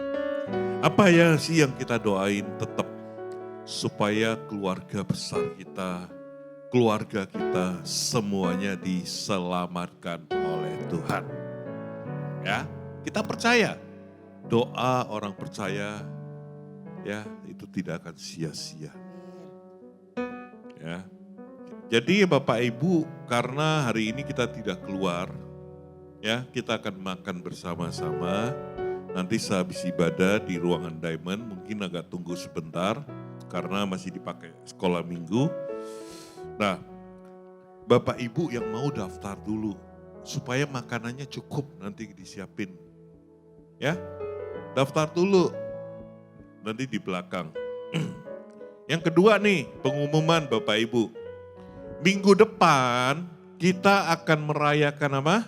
Apa ya sih yang kita doain? Tetap supaya keluarga besar kita, keluarga kita semuanya diselamatkan oleh Tuhan. Ya, kita percaya doa orang percaya ya itu tidak akan sia-sia. Ya. Jadi Bapak Ibu, karena hari ini kita tidak keluar, ya kita akan makan bersama-sama. Nanti sehabis ibadah di ruangan Diamond, mungkin agak tunggu sebentar karena masih dipakai sekolah minggu. Nah, Bapak Ibu yang mau daftar dulu supaya makanannya cukup nanti disiapin. Ya, daftar dulu nanti di belakang. Yang kedua nih, pengumuman Bapak Ibu. Minggu depan kita akan merayakan apa?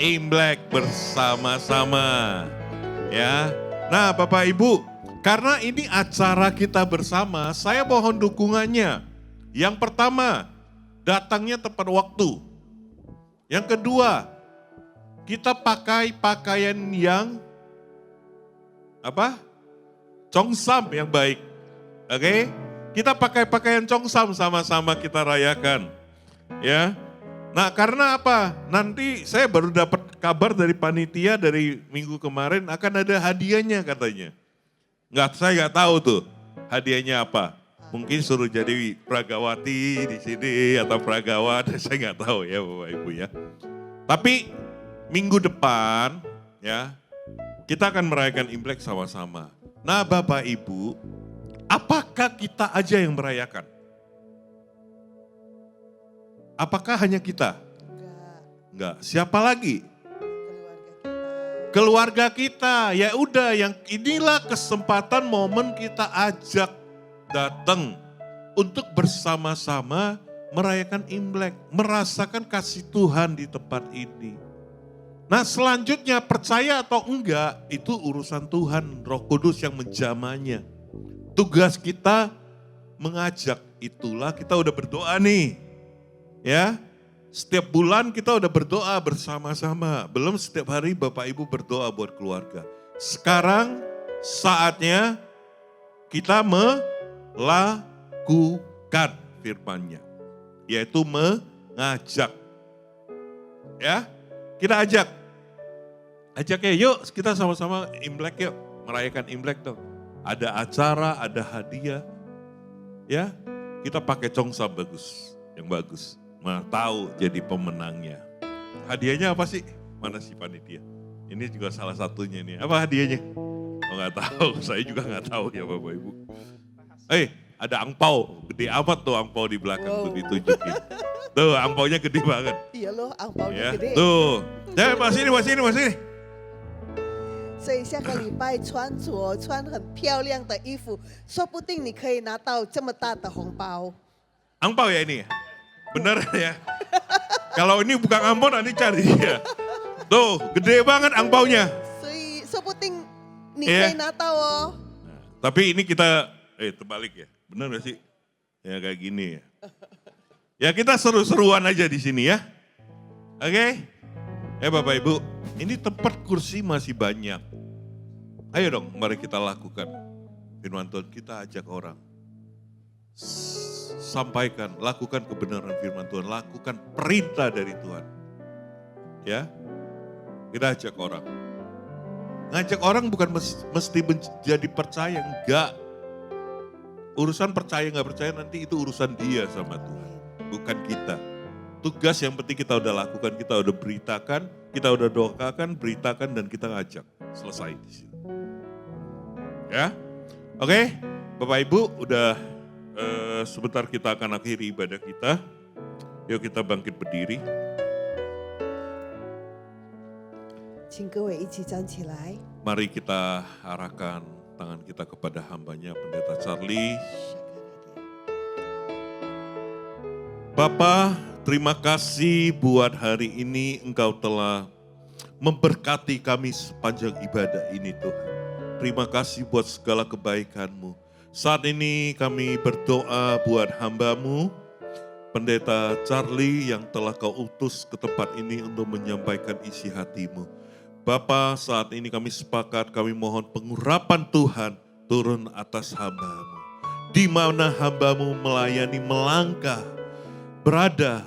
Imlek bersama-sama. Ya. Nah, Bapak Ibu, karena ini acara kita bersama, saya mohon dukungannya. Yang pertama, datangnya tepat waktu. Yang kedua, kita pakai pakaian yang apa? Congsam yang baik. Oke? Kita pakai pakaian congsam sama-sama kita rayakan. Ya. Nah, karena apa? Nanti saya baru dapat kabar dari panitia dari minggu kemarin akan ada hadiahnya katanya. Saya nggak tahu tuh hadiahnya apa. Mungkin suruh jadi pragawati di sini atau pragawat, saya nggak tahu ya Bapak Ibu ya. Tapi minggu depan ya kita akan merayakan Imlek sama-sama. Nah Bapak Ibu, apakah kita aja yang merayakan? Apakah hanya kita? Enggak. Siapa lagi? Keluarga kita. Ya udah, yang inilah kesempatan momen kita ajak datang untuk bersama-sama merayakan Imlek, merasakan kasih Tuhan di tempat ini. Nah selanjutnya percaya atau enggak itu urusan Tuhan, Roh Kudus yang menjamahnya. Tugas kita mengajak, itulah kita udah berdoa nih. Ya, setiap bulan kita udah berdoa bersama-sama. Belum setiap hari Bapak Ibu berdoa buat keluarga. Sekarang saatnya kita melakukan firman-Nya, yaitu mengajak. Ya, kita ajak. Ajak ya, yuk kita sama-sama Imlek yuk, merayakan Imlek dong. Ada acara, ada hadiah. Ya, kita pakai congsam bagus, yang bagus. Nah, tahu jadi pemenangnya. Hadiahnya apa sih? Mana si panitia? Ini juga salah satunya nih. Apa hadiahnya? Oh nggak tahu, saya juga nggak tahu ya Bapak Ibu. Ada angpau, gede amat tuh angpau di belakang tuh ditunjukin. Tuh angpaunya gede banget. Iya loh, angpaunya ya, gede. tuh, mas sini. 所以下个礼拜穿很漂亮的衣服，说不定你可以拿到这么大的红包。 Angpau ya ini? Bener ya? Kalau ini bukan angpau nanti cari ya. Tuh, gede banget angpaunya. 说不定你可以拿到哦。 Tapi ini kita, terbalik ya, benar gak sih? Ya kayak gini ya. Ya kita seru-seruan aja di sini ya. Oke? Bapak Ibu, ini tempat kursi masih banyak. Ayo dong, mari kita lakukan. Firman Tuhan, kita ajak orang. Sampaikan, lakukan kebenaran firman Tuhan, lakukan perintah dari Tuhan. Ya, kita ajak orang. Ngajak orang bukan mesti menjadi percaya, enggak. Urusan percaya nggak percaya nanti itu urusan dia sama Tuhan, bukan kita. Tugas yang penting kita udah lakukan, kita udah beritakan, kita udah doakan, beritakan dan kita ngajak. Selesai di sini. Ya, oke, Bapak Ibu udah sebentar kita akan akhiri ibadah kita. Yuk kita bangkit berdiri. 请各位一起站起来。 Mari kita arahkan tangan kita kepada hambanya Pendeta Charlie. Bapa, terima kasih buat hari ini Engkau telah memberkati kami sepanjang ibadah ini Tuhan. Terima kasih buat segala kebaikan-Mu. Saat ini kami berdoa buat hamba-Mu, Pendeta Charlie yang telah Kau utus ke tempat ini untuk menyampaikan isi hati-Mu. Bapa, saat ini kami sepakat, kami mohon pengurapan Tuhan turun atas hamba-Mu. Di mana hamba-Mu melayani, melangkah, berada,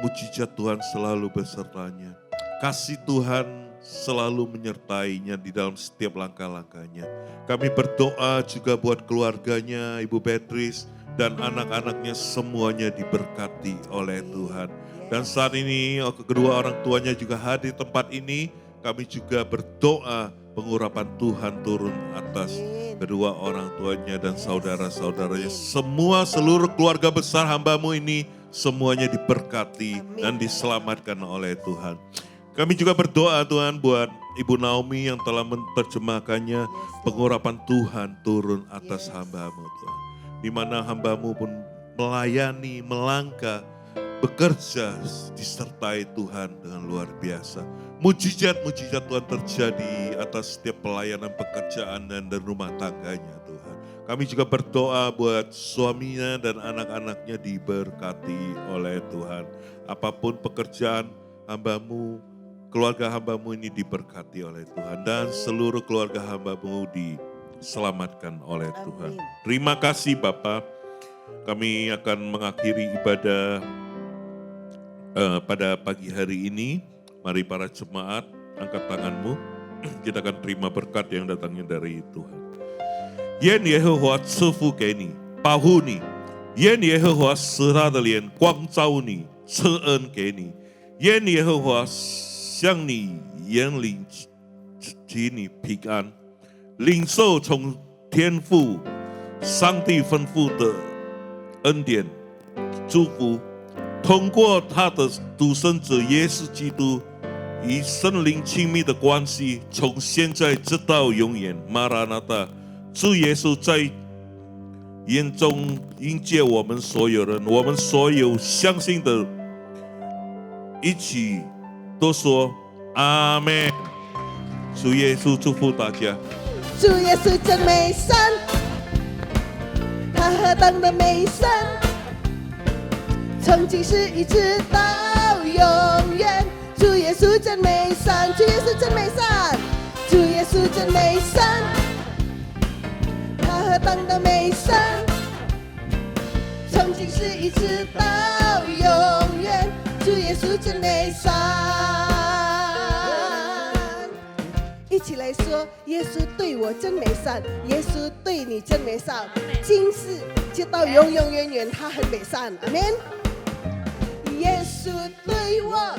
mujizat Tuhan selalu besertanya. Kasih Tuhan selalu menyertainya di dalam setiap langkah-langkahnya. Kami berdoa juga buat keluarganya, Ibu Beatrice, dan anak-anaknya semuanya diberkati oleh Tuhan. Dan saat ini kedua orang tuanya juga hadir di tempat ini. Kami juga berdoa pengurapan Tuhan turun atas kedua orang tuanya dan saudara-saudaranya. Semua seluruh keluarga besar hamba-Mu ini semuanya diberkati dan diselamatkan oleh Tuhan. Kami juga berdoa Tuhan buat Ibu Naomi yang telah menerjemahkannya. Pengurapan Tuhan turun atas hamba-Mu Tuhan. Di mana hamba-Mu pun melayani, melangkah, bekerja disertai Tuhan dengan luar biasa. Mujizat-mujizat Tuhan terjadi atas setiap pelayanan pekerjaan dan rumah tangganya Tuhan. Kami juga berdoa buat suaminya dan anak-anaknya diberkati oleh Tuhan. Apapun pekerjaan hamba-Mu, keluarga hamba-Mu ini diberkati oleh Tuhan. Dan seluruh keluarga hamba-Mu diselamatkan oleh Tuhan. Terima kasih Bapa. Kami akan mengakhiri ibadah pada pagi hari ini. Mari para jemaat, angkat tanganmu. Kita akan terima berkat yang datangnya dari Tuhan. Yen Yehowa 赐福给你，保护你；愿耶和华使他的脸光照你，赐恩给你；愿耶和华向你眼里给你平安，领受从天父上帝吩咐的恩典祝福，通过他的独生子耶稣基督。与圣灵亲密的关系，从现在直到永远。马拉纳达，主耶稣在眼中迎接我们所有人，我们所有相信的，一起都说阿们。主耶稣祝福大家。主耶稣真美善，他何等的美善，从今时一直到永远。 主耶稣真美善，主耶稣真美善，主耶稣真美善，他何等的美善，从今时一直到永远。主耶稣真美善，一起来说，耶稣对我真美善，耶稣对你真美善，今世直到永永远远，他很美善，阿门。耶稣对我。